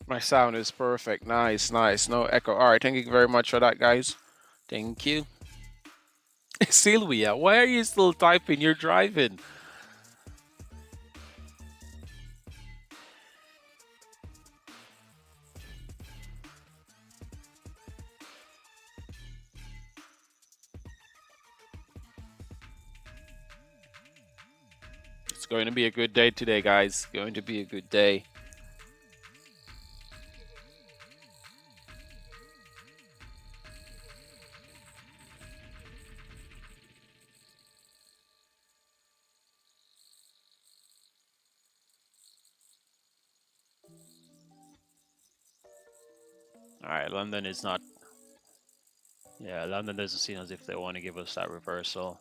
My sound is perfect. Nice, nice. No echo. All right, thank you very much for that, guys. Thank you. Sylvia, why are you still typing? You're driving. going to be a good day today, guys. Going to be a good day. All right, London is not. Yeah, London doesn't seem as if they want to give us that reversal.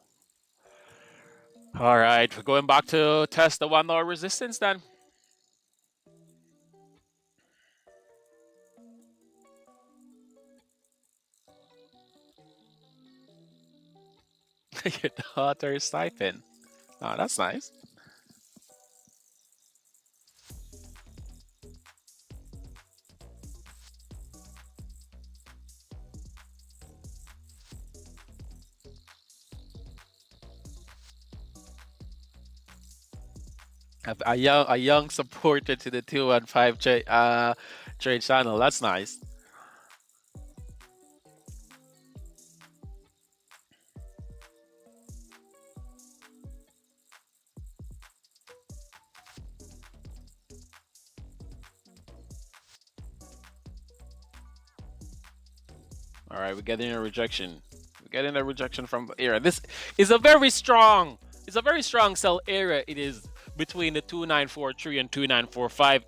All right, we're going back to test the $1 resistance then. Your daughter is typing. Oh, that's nice. A young supporter to the 215 trade channel. That's nice. All right, we're getting a rejection. We're getting a rejection from area. This is a very strong. It's a very strong sell area. It is between the 2943 and 2945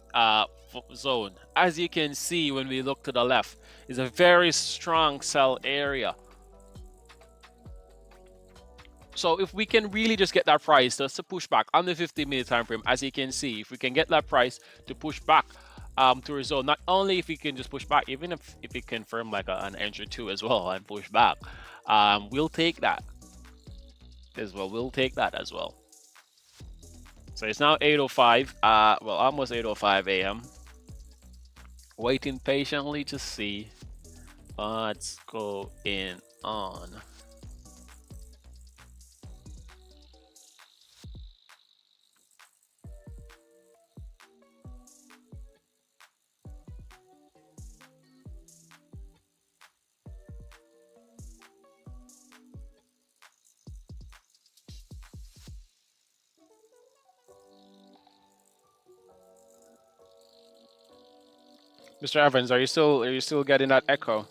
zone. As you can see when we look to the left, is a very strong sell area. So if we can really just get that price just to push back on the 50-minute time frame, as you can see, if we can get that price to push back to a zone, not only if we can just push back, even if it confirm like an entry 2 as well and push back, we'll take that as well. We'll take that as well. So it's now 8:05, well, almost 8:05 a.m. Waiting patiently to see what's going on. Mr. Evans, are you still getting that echo?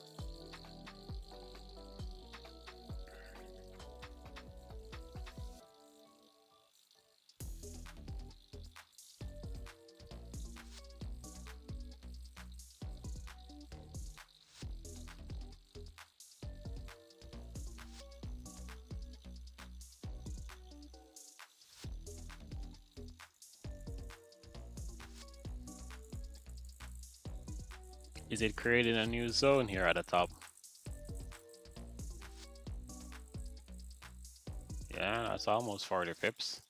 Is it creating a new zone here at the top? Yeah, that's almost 40 pips.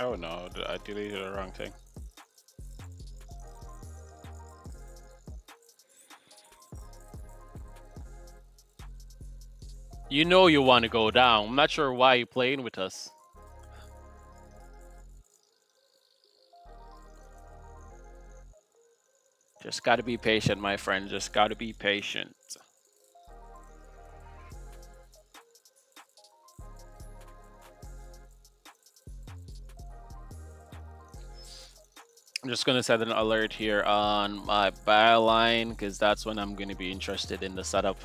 Oh no, I deleted the wrong thing. You know you want to go down. I'm not sure why you're playing with us. Just gotta be patient, my friend. Just gotta be patient. I'm just gonna set an alert here on my buy line because that's when I'm gonna be interested in the setup.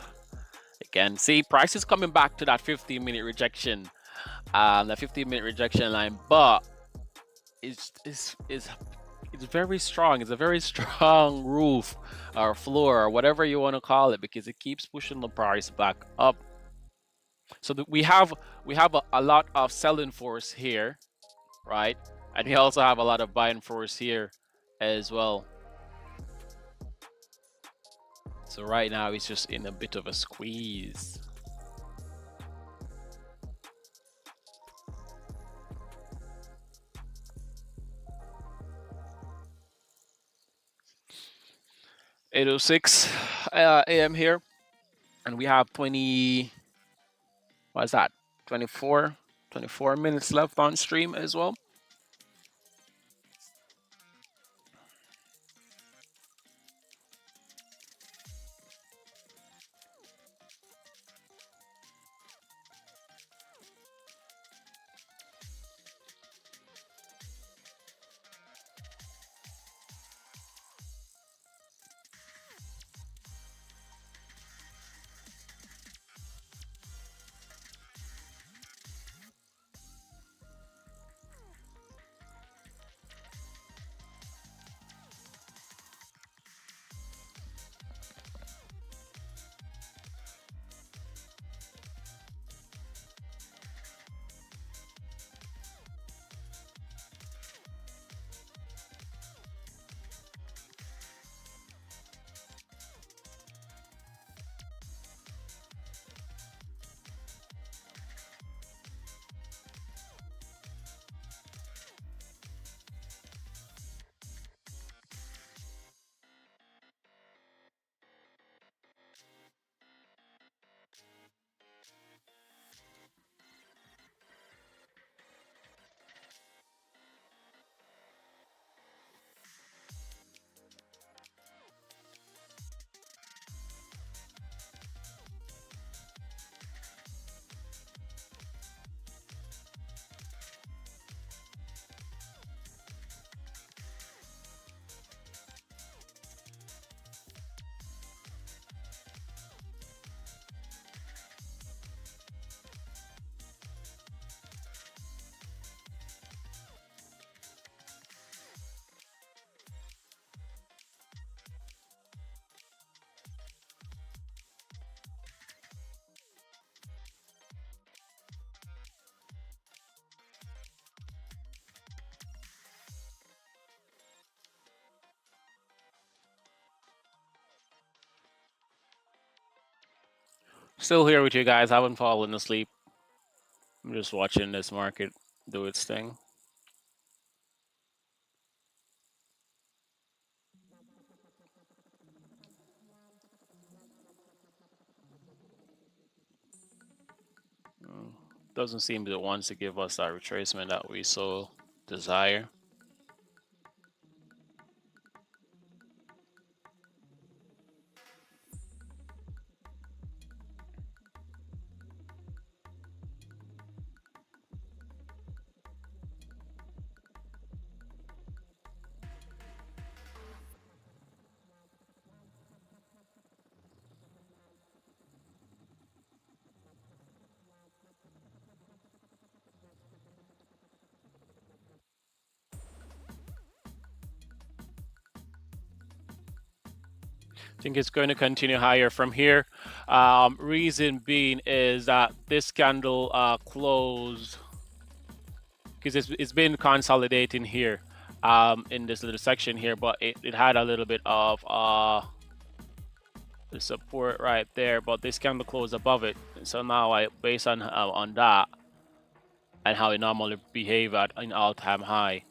Again, see, price is coming back to that 15-minute rejection, the 15-minute rejection line, but it's very strong. It's a very strong roof or floor or whatever you want to call it because it keeps pushing the price back up. So we have a lot of selling force here, right? And we also have a lot of buying force here as well. So right now it's just in a bit of a squeeze. (8:06 a.m. here, and we have 20. What's that? 24 minutes left on stream as well. Still here with you guys. I haven't fallen asleep. I'm just watching this market do its thing. Doesn't seem that it wants to give us that retracement that we so desire. I think it's going to continue higher from here. Reason being is that this candle closed because it's been consolidating here in this little section here, but it had a little bit of the support right there, but this candle closed above it. So now based on that and how it normally behave at an all-time high,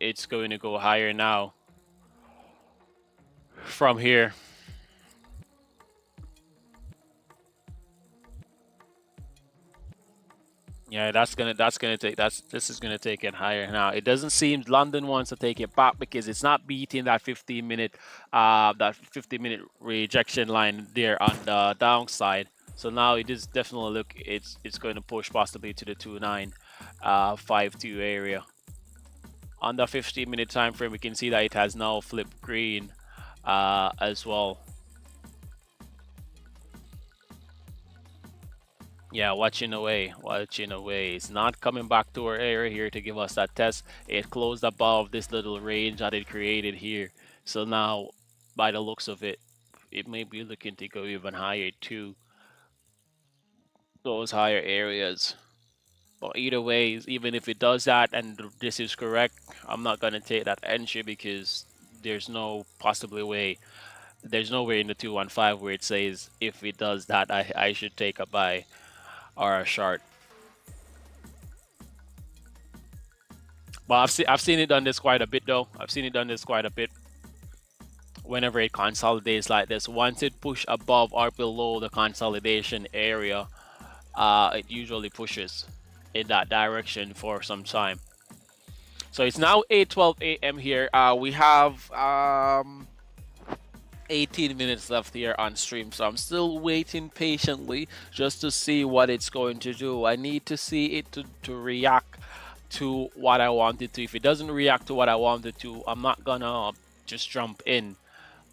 it's going to go higher now from here. Yeah, this is gonna take it higher now. It doesn't seem London wants to take it back because it's not beating that 15-minute rejection line there on the downside. So now it is definitely look it's going to push possibly to the 2952 area. On the 15-minute time frame, we can see that it has now flipped green as well. Yeah, watching away, watching away. It's not coming back to our area here to give us that test. It closed above this little range that it created here. So now, by the looks of it, it may be looking to go even higher to those higher areas. But either way, even if it does that and this is correct, I'm not gonna take that entry because there's no possibly way. There's nowhere in the 215 where it says if it does that, I should take a buy or a short. But I've seen it done this quite a bit though. I've seen it done this quite a bit. Whenever it consolidates like this, once it push above or below the consolidation area, it usually pushes in that direction for some time. So it's now 8:12 a.m. here. We have 18 minutes left here on stream, so I'm still waiting patiently just to see what it's going to do. I need to see it to react to what I wanted to. If it doesn't react to what I wanted to, I'm not gonna just jump in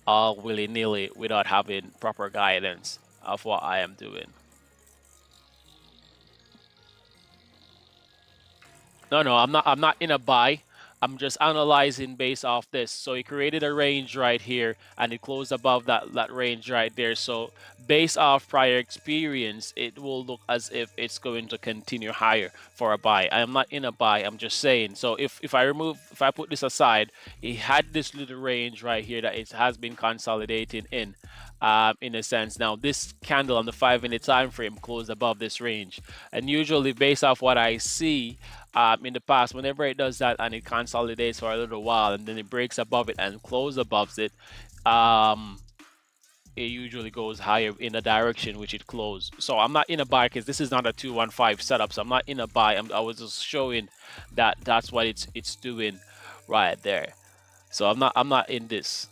willy-nilly without having proper guidance of what I am doing. No, I'm not in a buy. I'm just analyzing based off this. So it created a range right here and it closed above that range right there. So based off prior experience, it will look as if it's going to continue higher for a buy. I am not in a buy, I'm just saying. So if I put this aside, it had this little range right here that it has been consolidating in a sense. Now this candle on the 5-minute time frame closed above this range. And usually based off what I see, in the past, whenever it does that and it consolidates for a little while and then it breaks above it and closes above it, it usually goes higher in the direction which it closed. So I'm not in a buy because this is not a 215 setup. So I'm not in a buy. I was just showing that that's what it's doing right there. So I'm not in this.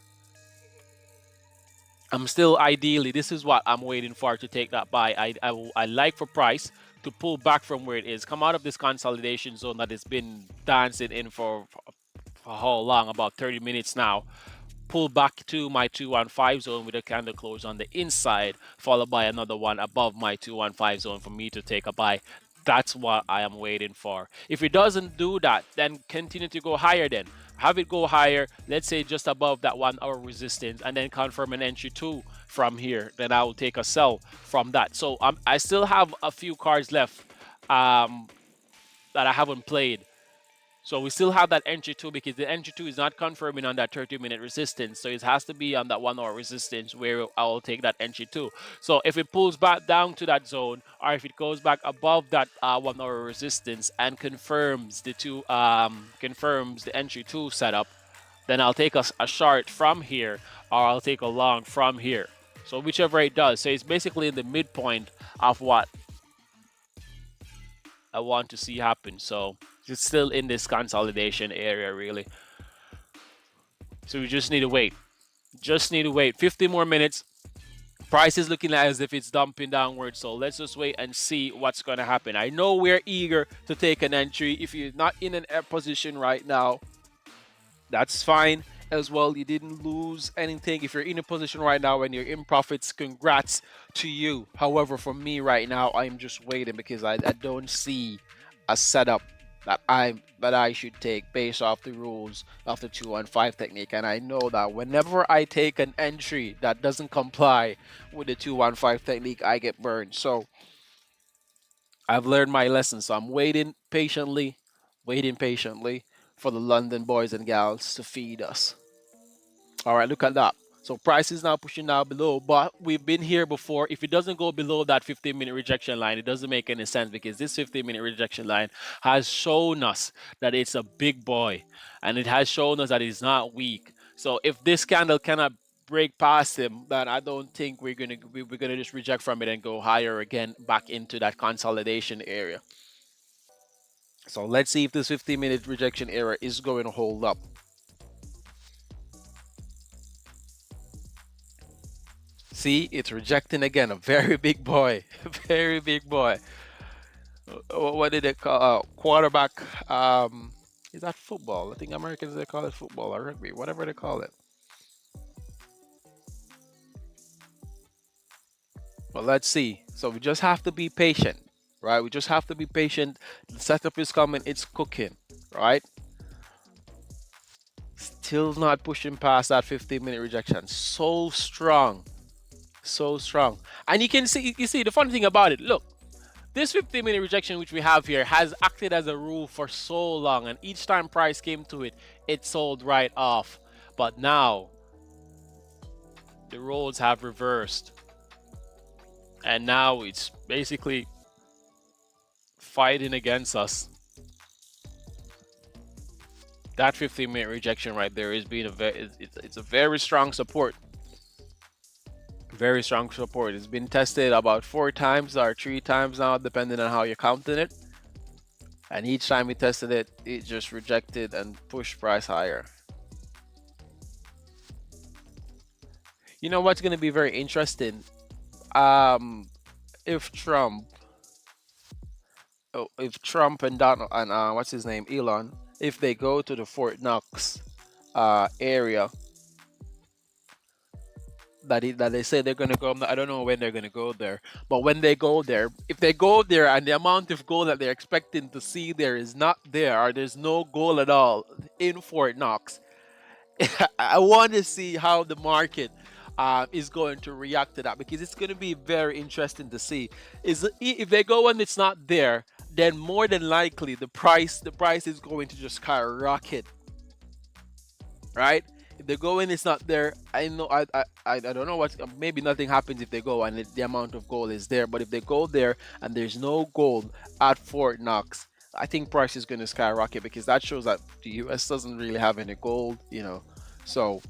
I'm still ideally, this is what I'm waiting for to take that buy. I like for price to pull back from where it is, come out of this consolidation zone that it's been dancing in for how long, about 30 minutes now, pull back to my 215 zone with a candle close on the inside, followed by another one above my 215 zone for me to take a buy. That's what I am waiting for. If it doesn't do that, then continue to go higher then. Have it go higher, let's say just above that 1 hour resistance, and then confirm an entry two from here. Then I will take a sell from that. So I still have a few cards left that I haven't played. So we still have that entry two because the entry two is not confirming on that 30-minute resistance. So it has to be on that 1 hour resistance where I will take that entry two. So if it pulls back down to that zone, or if it goes back above that 1 hour resistance and confirms confirms the entry two setup, then I'll take a short from here or I'll take a long from here. So whichever it does. So it's basically in the midpoint of what I want to see happen. So it's still in this consolidation area, really. So we just need to wait. Just need to wait. 50 more minutes. Price is looking as if it's dumping downward. So let's just wait and see what's going to happen. I know we're eager to take an entry. If you're not in an air position right now, that's fine as well. You didn't lose anything. If you're in a position right now and you're in profits, congrats to you. However, for me right now, I'm just waiting because I don't see a setup that I should take based off the rules of the 215 technique. And I know that whenever I take an entry that doesn't comply with the 215 technique, I get burned. So I've learned my lesson. So I'm waiting patiently for the London boys and gals to feed us. All right, look at that. So price is now pushing down below, but we've been here before. If it doesn't go below that 15-minute rejection line, it doesn't make any sense because this 15-minute rejection line has shown us that it's a big boy and it has shown us that it's not weak. So if this candle cannot break past him, then I don't think we're gonna just reject from it and go higher again back into that consolidation area. So let's see if this 15-minute rejection area is going to hold up. See, it's rejecting again. A very big boy. Very big boy. What did it call? Quarterback Is that football? I think Americans, they call it football or rugby, whatever they call it. Well, let's see. So we just have to be patient, right? We just have to be patient. The setup is coming, it's cooking, right? Still not pushing past that 15-minute rejection. So strong, so strong. And you see the funny thing about it. Look, this 15-minute rejection which we have here has acted as a rule for so long, and each time price came to it, it sold right off. But now the roles have reversed, and now it's basically fighting against us. That 15-minute rejection right there is being it's a very strong support. Very strong support. It's been tested about 4 times or 3 times now, depending on how you're counting it. And each time we tested it, it just rejected and pushed price higher. You know what's going to be very interesting? If Trump, and Donald and what's his name, Elon, if they go to the Fort Knox area that they say they're gonna go. I don't know when they're gonna go there, but when they go there, if they go there and the amount of gold that they're expecting to see there is not there, or there's no gold at all in Fort Knox, I want to see how the market is going to react to that, because it's going to be very interesting to see. Is if they go and it's not there, then more than likely the price is going to just skyrocket, right? If they go in, it's not there. I know. I don't know what. Maybe nothing happens if they go and the amount of gold is there. But if they go there and there's no gold at Fort Knox, I think price is going to skyrocket, because that shows that the U.S. doesn't really have any gold. So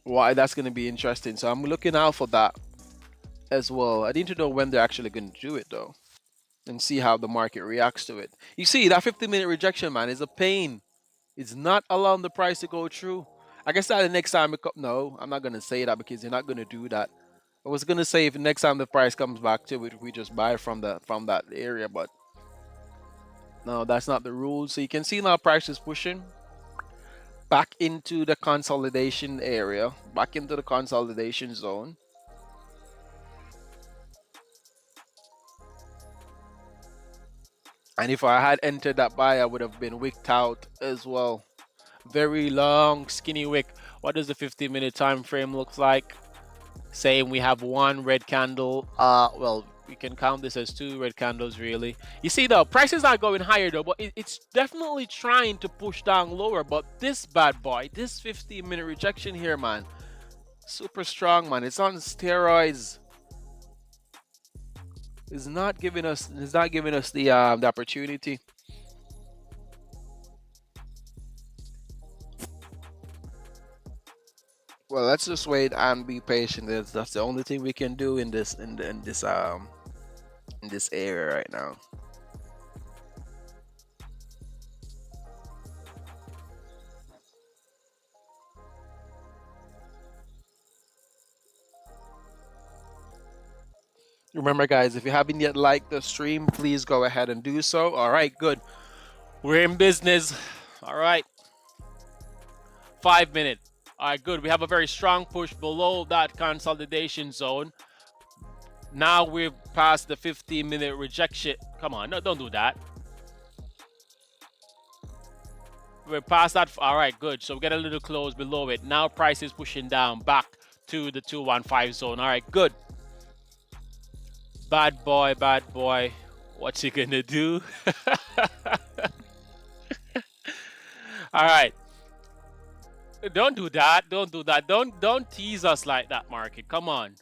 why that's going to be interesting. So I'm looking out for that as well. I need to know when they're actually going to do it though, and see how the market reacts to it. You see, that 15-minute rejection, man, is a pain. It's not allowing the price to go through. I guess that the next time it no, I'm not gonna say that, because you're not gonna do that. I was gonna say if the next time the price comes back to it, we just buy from that area, but no, that's not the rule. So you can see now price is pushing back into the consolidation area, back into the consolidation zone. And if I had entered that buy, I would have been wicked out as well. Very long, skinny wick. What does the 15-minute time frame look like? Saying we have one red candle. Well, we can count this as 2 red candles, really. You see, the price is not going higher though, but it's definitely trying to push down lower. But this bad boy, this 15-minute rejection here, man, super strong, man. It's on steroids. It's not giving us the opportunity. Well, let's just wait and be patient. That's the only thing we can do in this area right now. Remember, guys, if you haven't yet liked the stream, please go ahead and do so. All right, good. We're in business. All right. 5 minute. All right, good. We have a very strong push below that consolidation zone. Now we're past the 15-minute rejection. Come on, no, don't do that. We're past that. All right, good. So we get a little close below it. Now price is pushing down back to the 215 zone. All right, good. Bad boy, bad boy. What's he gonna do? All right. Don't do that. Don't do that. Don't tease us like that, market. Come on.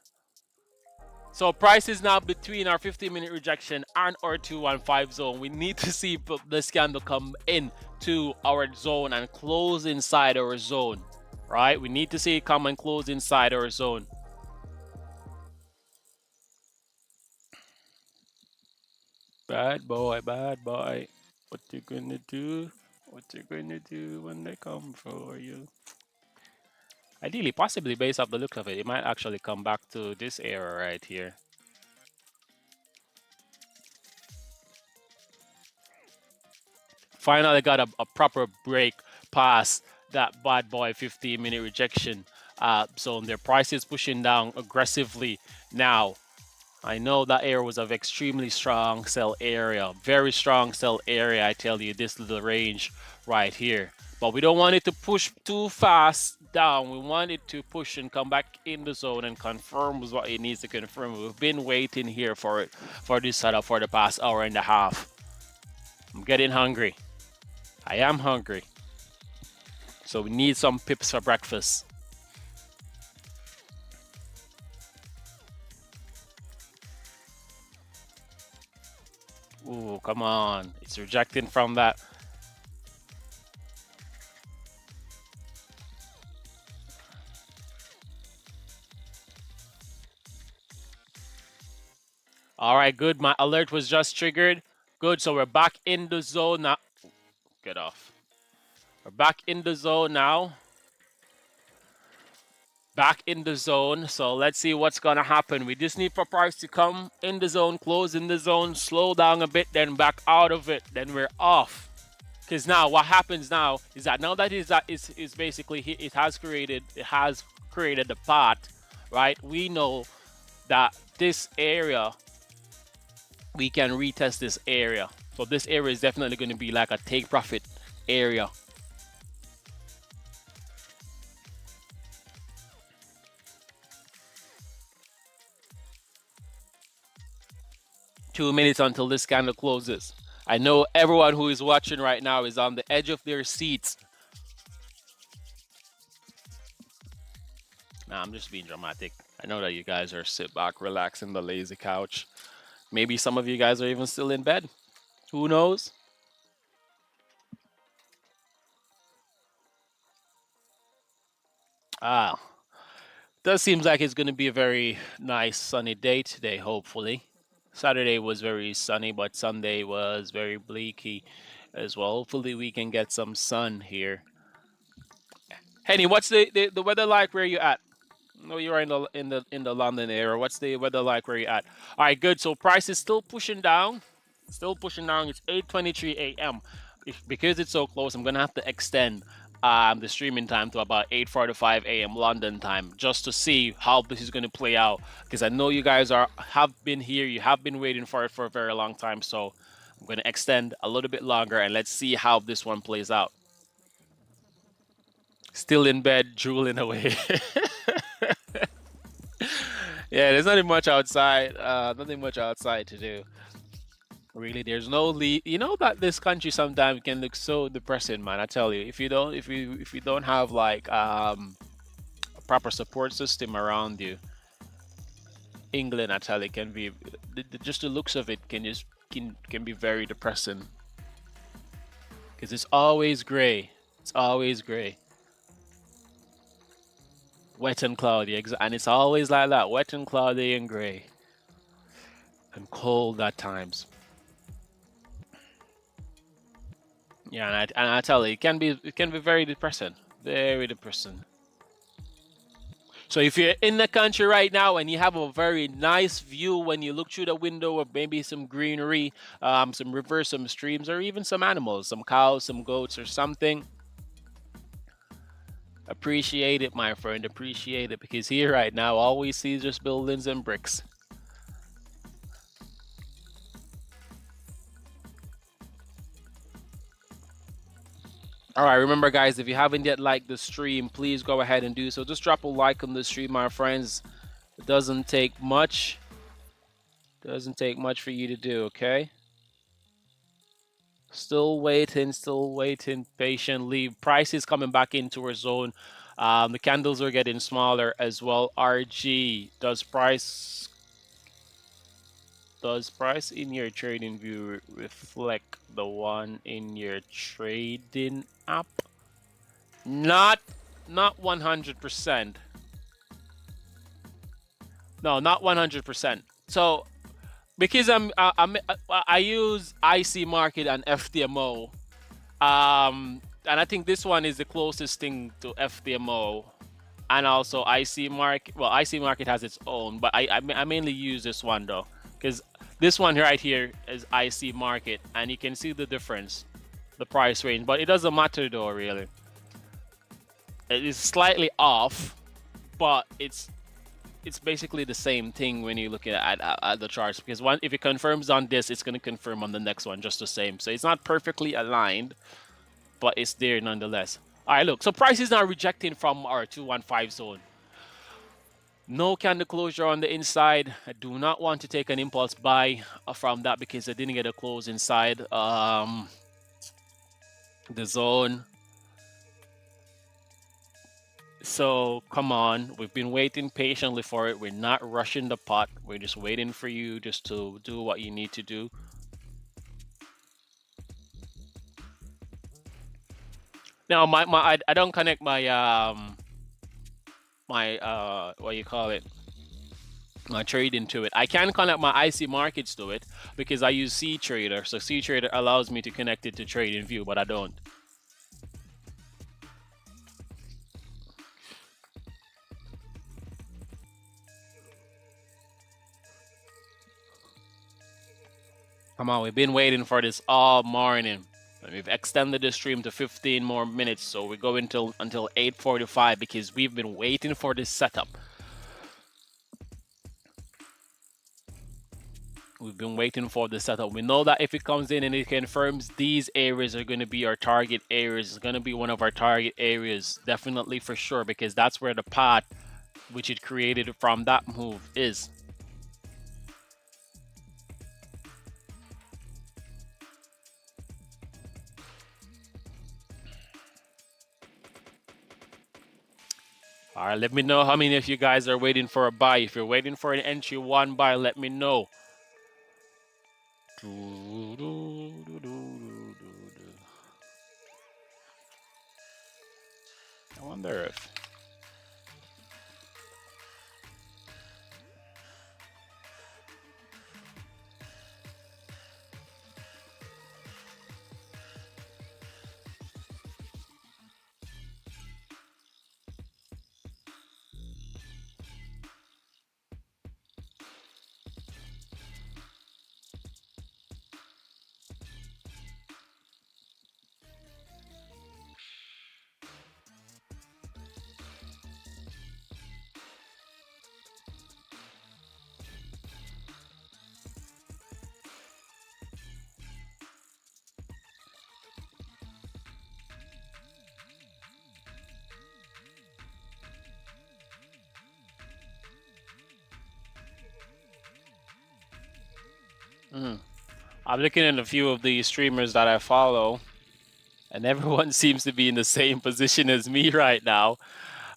So price is now between our 15-minute rejection and our 215 zone. We need to see if this candle come in to our zone and close inside our zone. Right? We need to see it come and close inside our zone. Bad boy, bad boy. What you gonna do? What you gonna do when they come for you? Ideally, possibly based off the look of it, it might actually come back to this area right here. Finally got a proper break past that bad boy 15-minute rejection zone. Their price is pushing down aggressively now. I know that area was of extremely strong sell area, very strong sell area. I tell you, this little range right here. But we don't want it to push too fast down. We want it to push and come back in the zone and confirm what it needs to confirm. We've been waiting here for it, for this setup for the past hour and a half. I'm getting hungry. I am hungry. So we need some pips for breakfast. Ooh, come on. It's rejecting from that. All right, good. My alert was just triggered. Good. So we're back in the zone now. Get off. We're back in the zone now. Back in the zone. So let's see what's going to happen. We just need for price to come in the zone, close in the zone, slow down a bit, then back out of it. Then we're off. Because now what happens now is that now that is basically it has created the path, right? We know that this area, we can retest this area. So this area is definitely going to be like a take profit area. Two minutes until this candle closes. I know everyone who is watching right now is on the edge of their seats. Nah, I'm just being dramatic. I know that you guys are sit back, relax in the lazy couch. Maybe some of you guys are even still in bed. Who knows? Ah, does seems like it's going to be a very nice sunny day today, hopefully. Saturday was very sunny, but Sunday was very bleaky as well. Hopefully we can get some sun here. Henny, what's the weather like where you at? No, you're in the London area. What's the weather like where you at? All right, good. So price is still pushing down. Still pushing down. It's 8:23 a.m. Because it's so close, I'm gonna have to extend the streaming time to about 8:45 a.m. London time just to see how this is gonna play out. Because I know you guys have been here. You have been waiting for it for a very long time. So I'm gonna extend a little bit longer and let's see how this one plays out. Still in bed, drooling away. Yeah, there's nothing much outside. Nothing much outside to do. Really, there's no lead. You know that this country sometimes can look so depressing, man. I tell you, if you don't have like a proper support system around you, England, I tell you, can be just the looks of it can be very depressing because it's always gray. It's always gray. Wet and cloudy, and it's always like that, wet and cloudy and gray and cold at times. Yeah, and I tell you, it can be very depressing, very depressing. So if you're in the country right now and you have a very nice view when you look through the window, or maybe some greenery, some rivers, some streams, or even some animals, some cows, some goats, or something, appreciate it, my friend. Appreciate it, because here right now, all we see is just buildings and bricks. All right, remember guys, if you haven't yet liked the stream, please go ahead and do so. Just drop a like on the stream, my friends. It doesn't take much. Doesn't take much for you to do, okay? Still waiting patiently. Price is coming back into our zone. The candles are getting smaller as well. RG, does price in your trading view reflect the one in your trading app? Not 100%. No, not 100%. So because I use IC Market and FTMO, and I think this one is the closest thing to FTMO, and also IC Market. Well, IC Market has its own, but I mainly use this one though, because this one right here is IC Market, and you can see the difference the price range, but it doesn't matter though, really. It is slightly off, but it's basically the same thing when you look at the charts, because if it confirms on this, it's going to confirm on the next one just the same. So it's not perfectly aligned, but it's there nonetheless. All right, look, so price is now rejecting from our 215 zone. No candle closure on the inside. I do not want to take an impulse buy from that because I didn't get a close inside the zone. So come on, we've been waiting patiently for it. We're not rushing the pot. We're just waiting for you just to do what you need to do. Now I don't connect my what you call it, my trading to it. I can connect my IC markets to it because I use C Trader. So C Trader allows me to connect it to Trading View, but I don't. Come on, we've been waiting for this all morning. We've extended the stream to 15 more minutes, so we go until 8:45 because we've been waiting for this setup. We've been waiting for the setup. We know that if it comes in and it confirms these areas are going to be our target areas, it's going to be one of our target areas, definitely for sure, because that's where the path which it created from that move is. All right, let me know how many of you guys are waiting for a buy. If you're waiting for an entry one buy, let me know. I wonder if I'm looking at a few of the streamers that I follow, and everyone seems to be in the same position as me right now.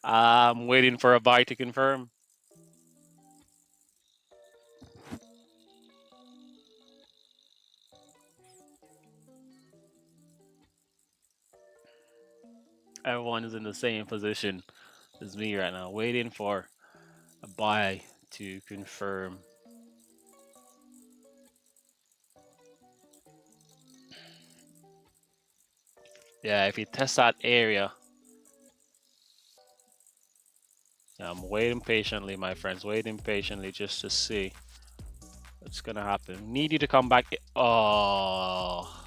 I'm waiting for a buy to confirm. Everyone is in the same position as me right now, waiting for a buy to confirm. Yeah, if you test that area, I'm waiting patiently, my friends, waiting patiently just to see what's gonna happen. Need you to come back. Oh.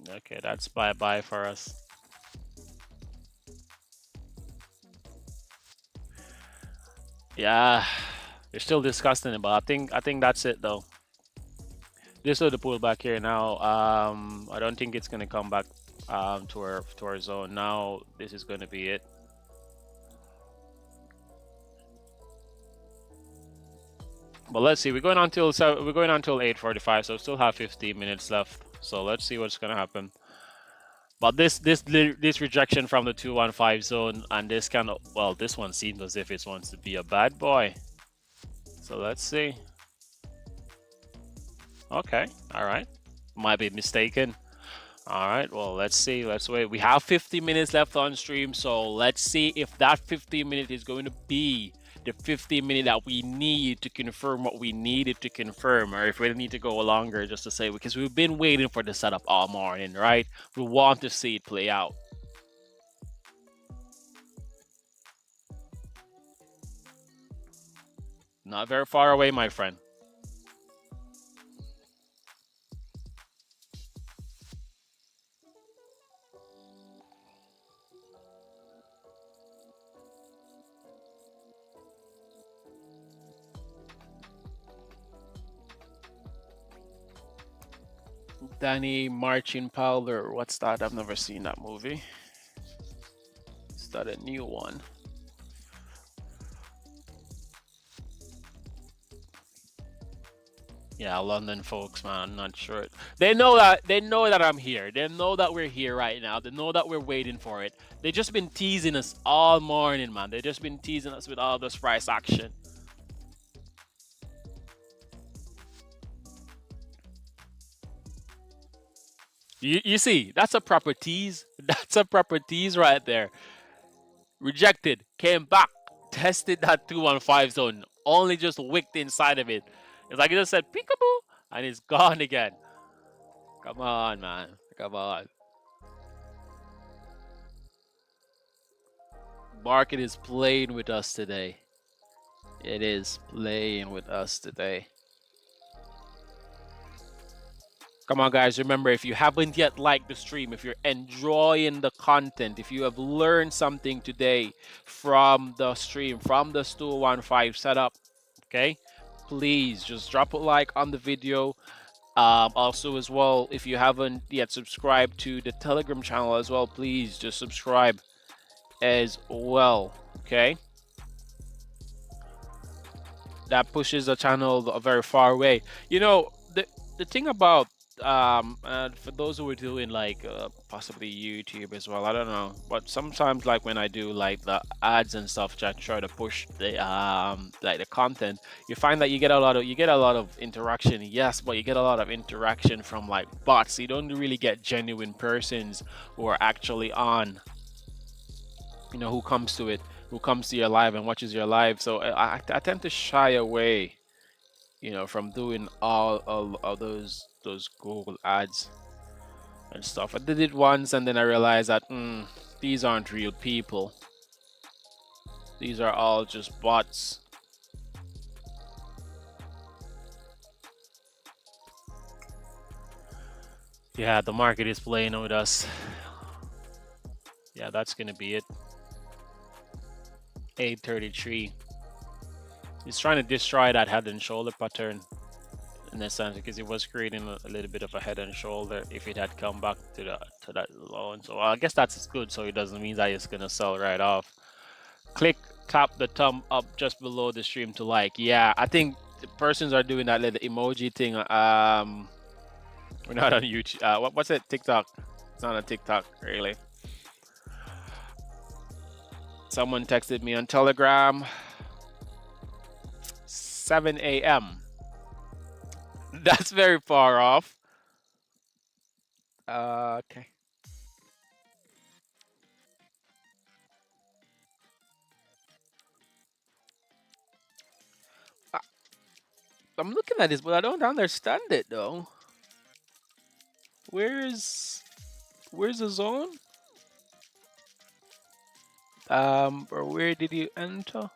Okay, that's bye-bye for us. Yeah, we're still discussing it, but I think that's it though. This is the pullback here now. I don't think it's gonna come back to our zone now. This is gonna be it. But let's see. We're going until 8:45, so we still have 15 minutes left. So let's see what's gonna happen. But this rejection from the 215 zone and this kind of, well, this one seems as if it wants to be a bad boy. So let's see. Okay, all right. Might be mistaken. All right, well, let's see. Let's wait. We have 50 minutes left on stream, so let's see if that 15 minutes is going to be the 15 minutes that we need to confirm what we needed to confirm, or if we need to go longer just to say, because we've been waiting for the setup all morning, right? We want to see it play out. Not very far away, my friend. Danny Marching Powder. What's that? I've never seen that movie. Is that a new one? Yeah, London folks, man. I'm not sure. They know that I'm here. They know that we're here right now. They know that we're waiting for it. They just been teasing us all morning, man. They just been teasing us with all this price action. You see, that's a proper tease. That's a proper tease right there. Rejected, came back, tested that 215 zone, only just wicked inside of it. It's like it just said peekaboo and it's gone again. Come on, man. Come on. Market is playing with us today. It is playing with us today. Come on, guys. Remember, if you haven't yet liked the stream, if you're enjoying the content, if you have learned something today from the stream, from the 215 setup, okay, please just drop a like on the video. Also, as well, if you haven't yet subscribed to the Telegram channel as well, please just subscribe as well, okay? That pushes the channel a very far away. You know, the thing about for those who are doing like possibly YouTube as well, I don't know, but sometimes like when I do like the ads and stuff, try to push the like the content, you find that you get a lot of interaction, yes, but you get a lot of interaction from like bots. You don't really get genuine persons who are actually on, who comes to it, who comes to your live and watches your live. So I tend to shy away, from doing all of those Google ads and stuff. I did it once and then I realized that these aren't real people. These are all just bots. Yeah, the market is playing with us. Yeah, that's gonna be it. 833. He's trying to destroy that head and shoulder pattern in a sense, because it was creating a little bit of a head and shoulder if it had come back to that low. So I guess that's good. So it doesn't mean that it's gonna sell right off. Tap the thumb up just below the stream to like. Yeah, I think the persons are doing that little emoji thing. We're not on YouTube. What's it? TikTok. It's not on TikTok, really. Someone texted me on Telegram. 7 a.m. That's very far off. Okay. I'm looking at this, but I don't understand it though. Where's the zone? Or where did you enter?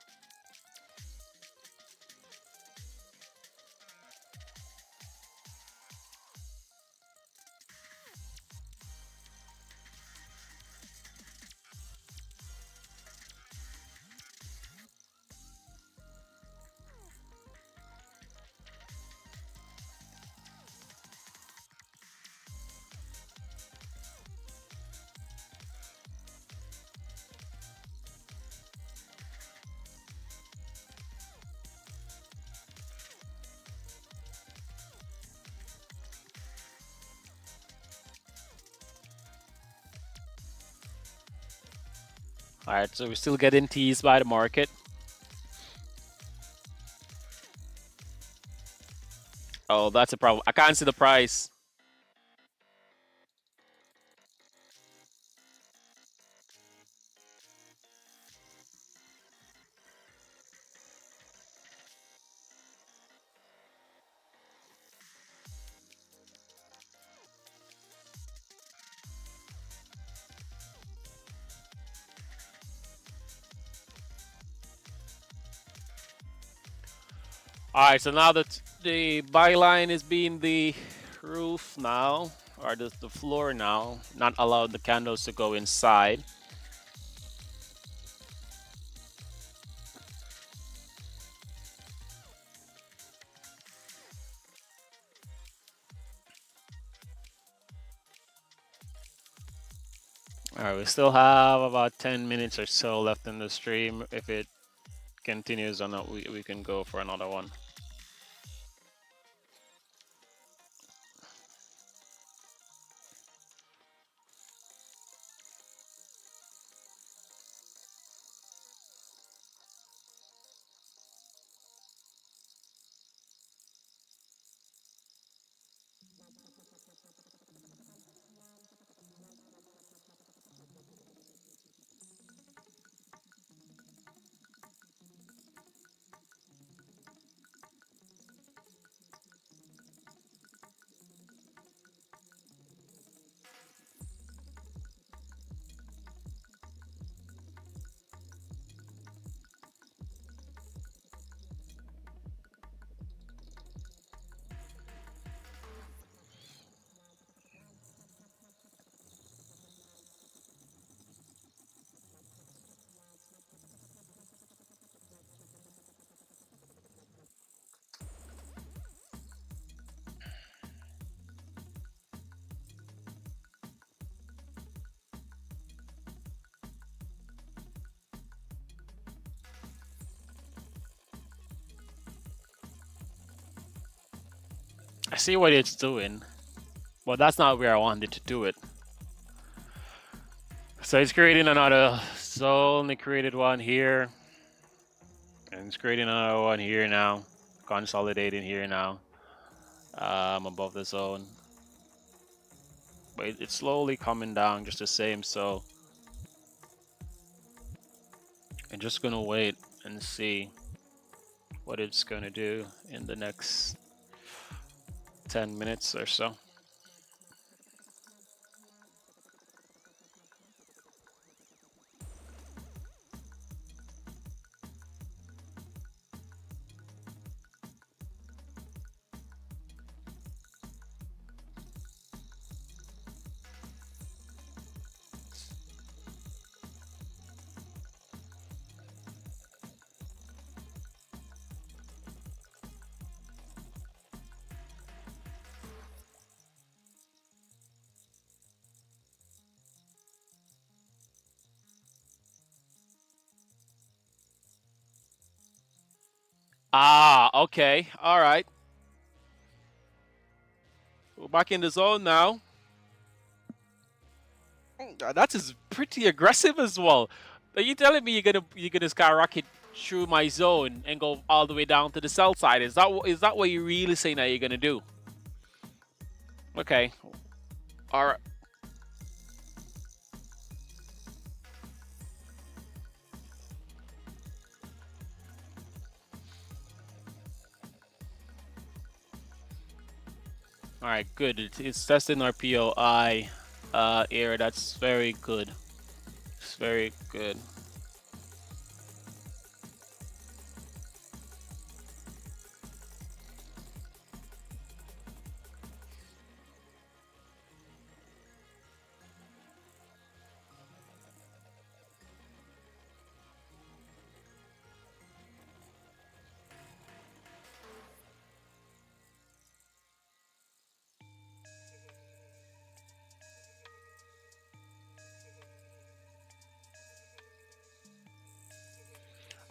All right, so we're still getting teased by the market. Oh, that's a problem. I can't see the price. All right, so now that the byline is being the roof now, or the floor now, not allowed the candles to go inside. All right, we still have about 10 minutes or so left in the stream. If it continues or not, we can go for another one. I see what it's doing, but that's not where I wanted to do it. So it's creating another zone. It created one here, and it's creating another one here now. Consolidating here now, above the zone. But it's slowly coming down just the same. So I'm just gonna wait and see what it's gonna do in the next 10 minutes or so. Ah, okay, all right. We're back in the zone now. That is pretty aggressive as well. Are you telling me you're gonna skyrocket through my zone and go all the way down to the sell side? Is that what you're really saying that you're gonna do? Okay. All right. All right. Good. It's testing our POI area. That's very good. It's very good.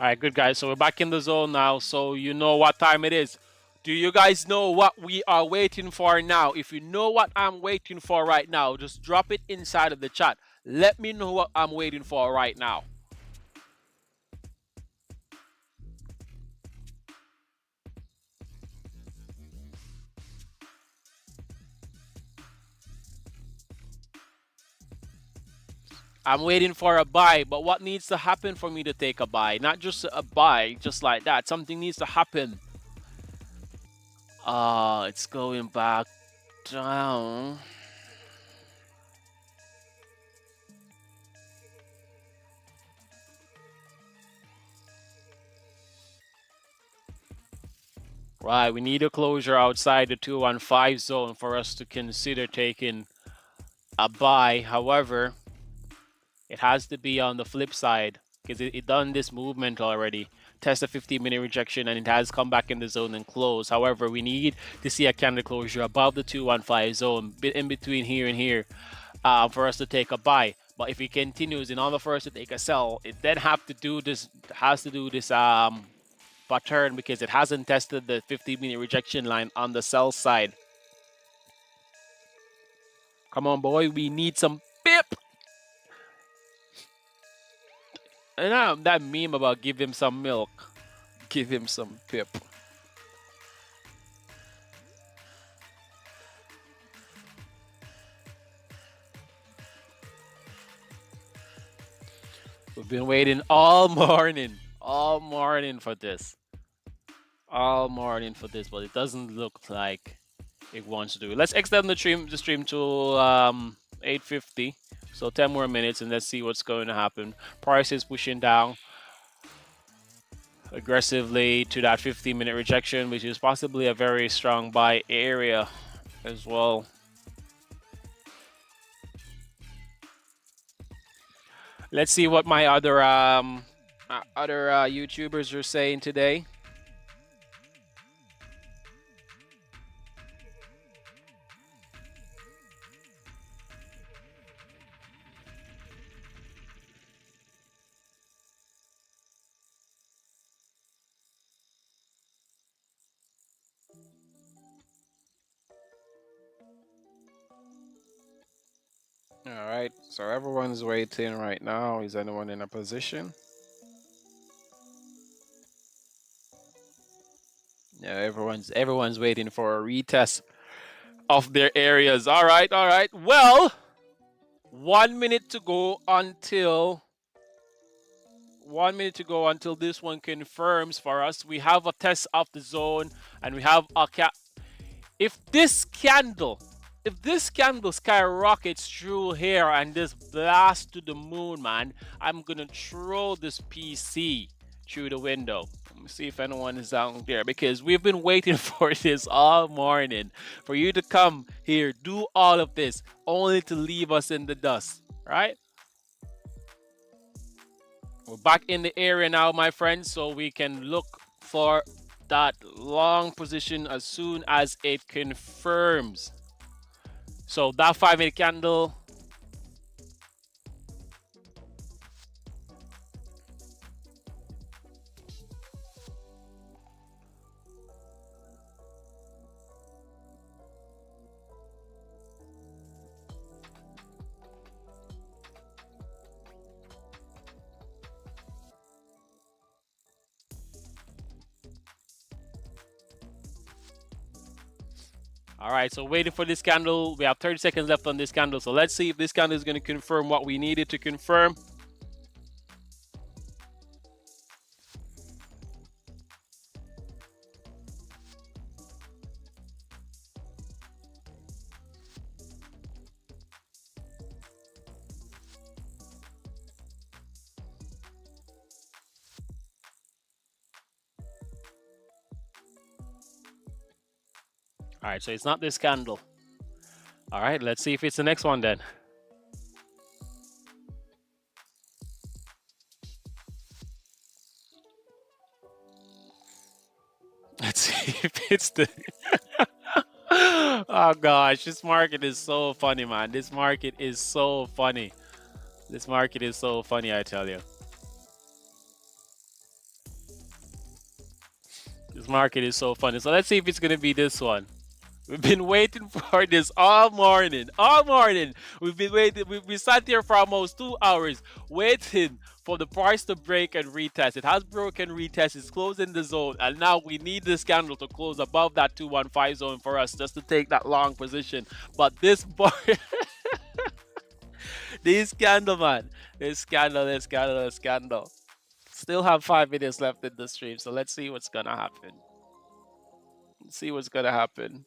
All right, good guys. So we're back in the zone now. So you know what time it is. Do you guys know what we are waiting for now? If you know what I'm waiting for right now, just drop it inside of the chat. Let me know what I'm waiting for right now. I'm waiting for a buy, but what needs to happen for me to take a buy? Not just a buy, just like that. Something needs to happen. It's going back down. Right, we need a closure outside the 215 zone for us to consider taking a buy. However, it has to be on the flip side because it done this movement already. Test a 15-minute rejection and it has come back in the zone and closed. However, we need to see a candle closure above the 215 zone, in between here and here, for us to take a buy. But if it continues in order for us to take a sell, it then has to do this pattern because it hasn't tested the 15-minute rejection line on the sell side. Come on, boy, we need some pip. And that meme about give him some milk, give him some pip. We've been waiting all morning for this, but it doesn't look like it wants to do it. Let's extend the stream to 8:50, so 10 more minutes, and let's see what's going to happen. Price is pushing down aggressively to that 15-minute rejection, which is possibly a very strong buy area as well. Let's see what my other YouTubers are saying today. All right, so everyone's waiting right now. Is anyone in a position? Yeah, everyone's waiting for a retest of their areas. All right, all right. Well, 1 minute to go until 1 minute to go until this one confirms for us. We have a test of the zone, and we have a cap. If this candle skyrockets through here and this blast to the moon, man, I'm gonna throw this PC through the window. Let me see if anyone is out there, because we've been waiting for this all morning, for you to come here, do all of this, only to leave us in the dust, right? We're back in the area now, my friends, so we can look for that long position as soon as it confirms. So that 5-minute candle. All right, so waiting for this candle. We have 30 seconds left on this candle. So let's see if this candle is going to confirm what we needed to confirm. All right, so it's not this candle. All right, let's see if it's the next one then. Let's see if it's the. Oh gosh, this market is so funny, man. This market is so funny. This market is so funny, I tell you. This market is so funny. So let's see if it's going to be this one. We've been waiting for this all morning. All morning. We've been waiting. We sat here for almost 2 hours waiting for the price to break and retest. It has broken, retest. It's closing the zone. And now we need this candle to close above that 215 zone for us just to take that long position. But this bar. This candle, man. This candle. Still have 5 minutes left in the stream. So let's see what's going to happen. Let's see what's going to happen.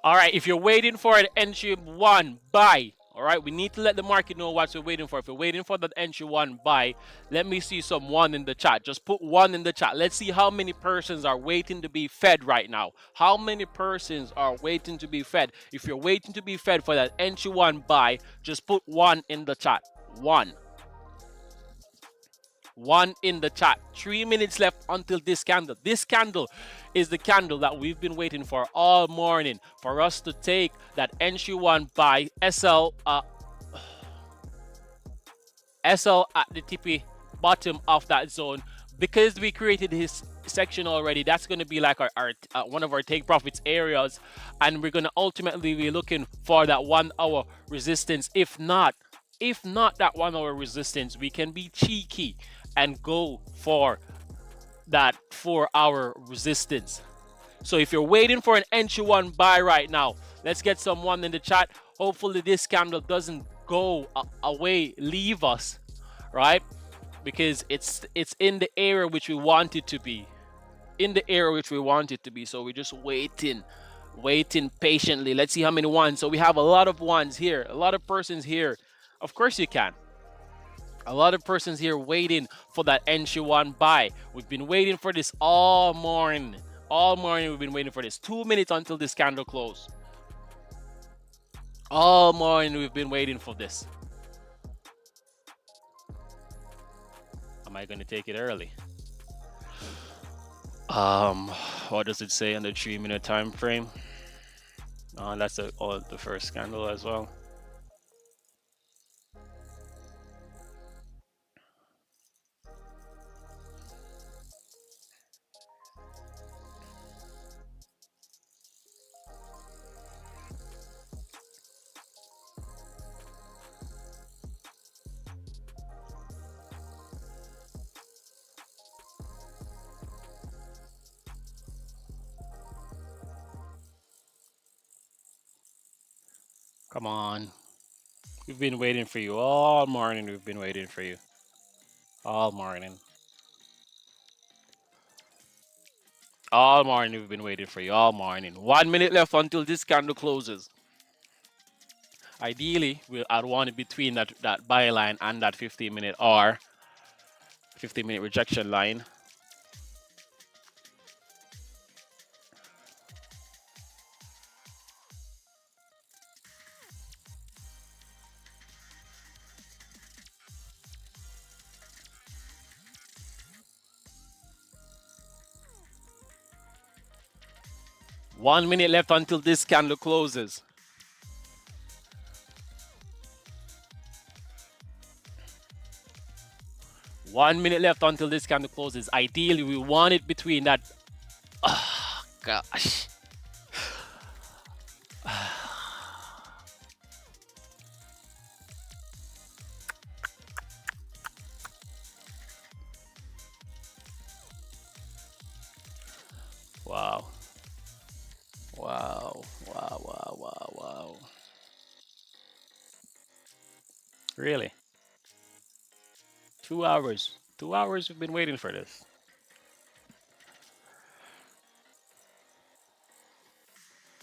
All right, if you're waiting for an entry one, buy. All right, we need to let the market know what we're waiting for. If we're waiting for that entry one buy, let me see some one in the chat. Just put one in the chat. Let's see how many persons are waiting to be fed right now. How many persons are waiting to be fed? If you're waiting to be fed for that entry one buy, just put one in the chat. One in the chat. 3 minutes left until this candle. This candle is the candle that we've been waiting for all morning for us to take that entry one buy SL at the tippy bottom of that zone. Because we created this section already, that's going to be like our one of our take profits areas, and we're going to ultimately be looking for that 1 hour resistance. If not that 1 hour resistance, we can be cheeky and go for that 4 hour resistance. So if you're waiting for an entry one buy right now, let's get someone in the chat. Hopefully this candle doesn't go away, leave us, right? Because it's in the area which we want it to be. So we're just waiting patiently. Let's see how many ones. So we have a lot of ones here, a lot of persons here. Of course you can. A lot of persons here waiting for that entry one buy. We've been waiting for this all morning. All morning we've been waiting for this. 2 minutes until this candle close. All morning we've been waiting for this. Am I going to take it early? What does it say on the 3 minute time frame? That's the first candle as well. Come on. We've been waiting for you all morning. We've been waiting for you all morning. All morning we've been waiting for you all morning. 1 minute left until this candle closes. Ideally, I'd want it between that buy line and that 15-minute R, 15-minute rejection line. One minute left until this candle closes. One minute left until this candle closes. Ideally, we want it between that. Oh, gosh. Wow. Wow. Wow, wow, wow, wow. Really? 2 hours. 2 hours we've been waiting for this.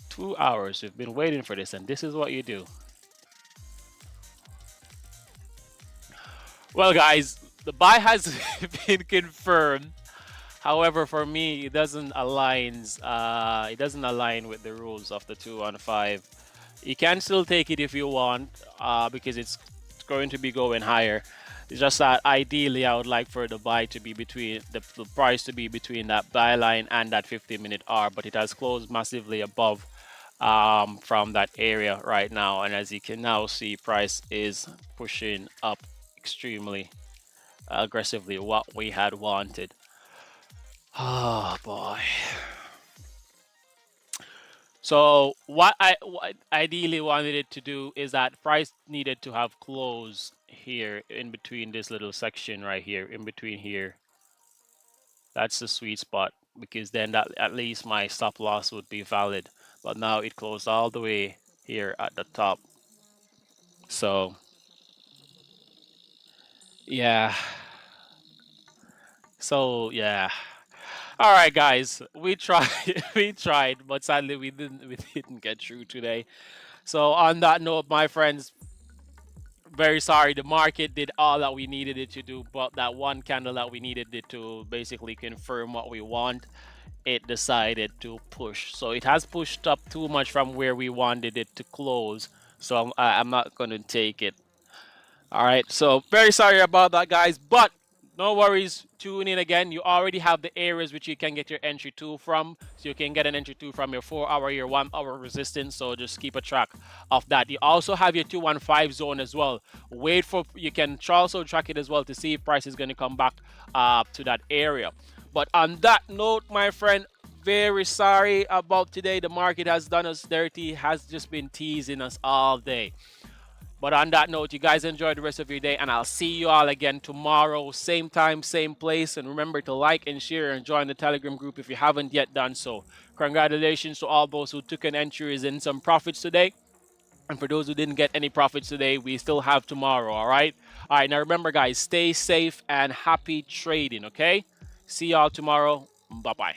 2 hours we've been waiting for this, and this is what you do. Well, guys, the buy has been confirmed. However, for me, it doesn't align. It doesn't align with the rules of the 215. You can still take it if you want, because it's going to be going higher. It's just that ideally, I would like for the buy to be between the price to be between that buy line and that 15-minute R, but it has closed massively above from that area right now, and as you can now see, price is pushing up extremely aggressively, what we had wanted. Oh boy. So what I ideally wanted it to do is that price needed to have closed here in between this little section right here, in between here. That's the sweet spot, because then that at least my stop loss would be valid. But now it closed all the way here at the top. So yeah. So yeah. All right, guys, we tried, we tried, but sadly we didn't get through today. So on that note, my friends, Very sorry, the market did all that we needed it to do, but that one candle that we needed it to basically confirm what we want, it decided to push. So it has pushed up too much from where we wanted it to close. So I'm not going to take it. All right, so very sorry about that, guys, but no worries. Tune in again. You already have the areas which you can get your entry to from. So you can get an entry to from your 4-hour, your 1-hour resistance. So just keep a track of that. You also have your 215 zone as well. Wait for, you can also track it as well to see if price is going to come back to that area. But on that note, my friend, very sorry about today. The market has done us dirty, has just been teasing us all day. But on that note, you guys enjoy the rest of your day, and I'll see you all again tomorrow, same time, same place. And remember to like and share and join the Telegram group if you haven't yet done so. Congratulations to all those who took an entries in some profits today. And for those who didn't get any profits today, we still have tomorrow, all right? All right, now remember, guys, stay safe and happy trading, okay? See y'all tomorrow. Bye-bye.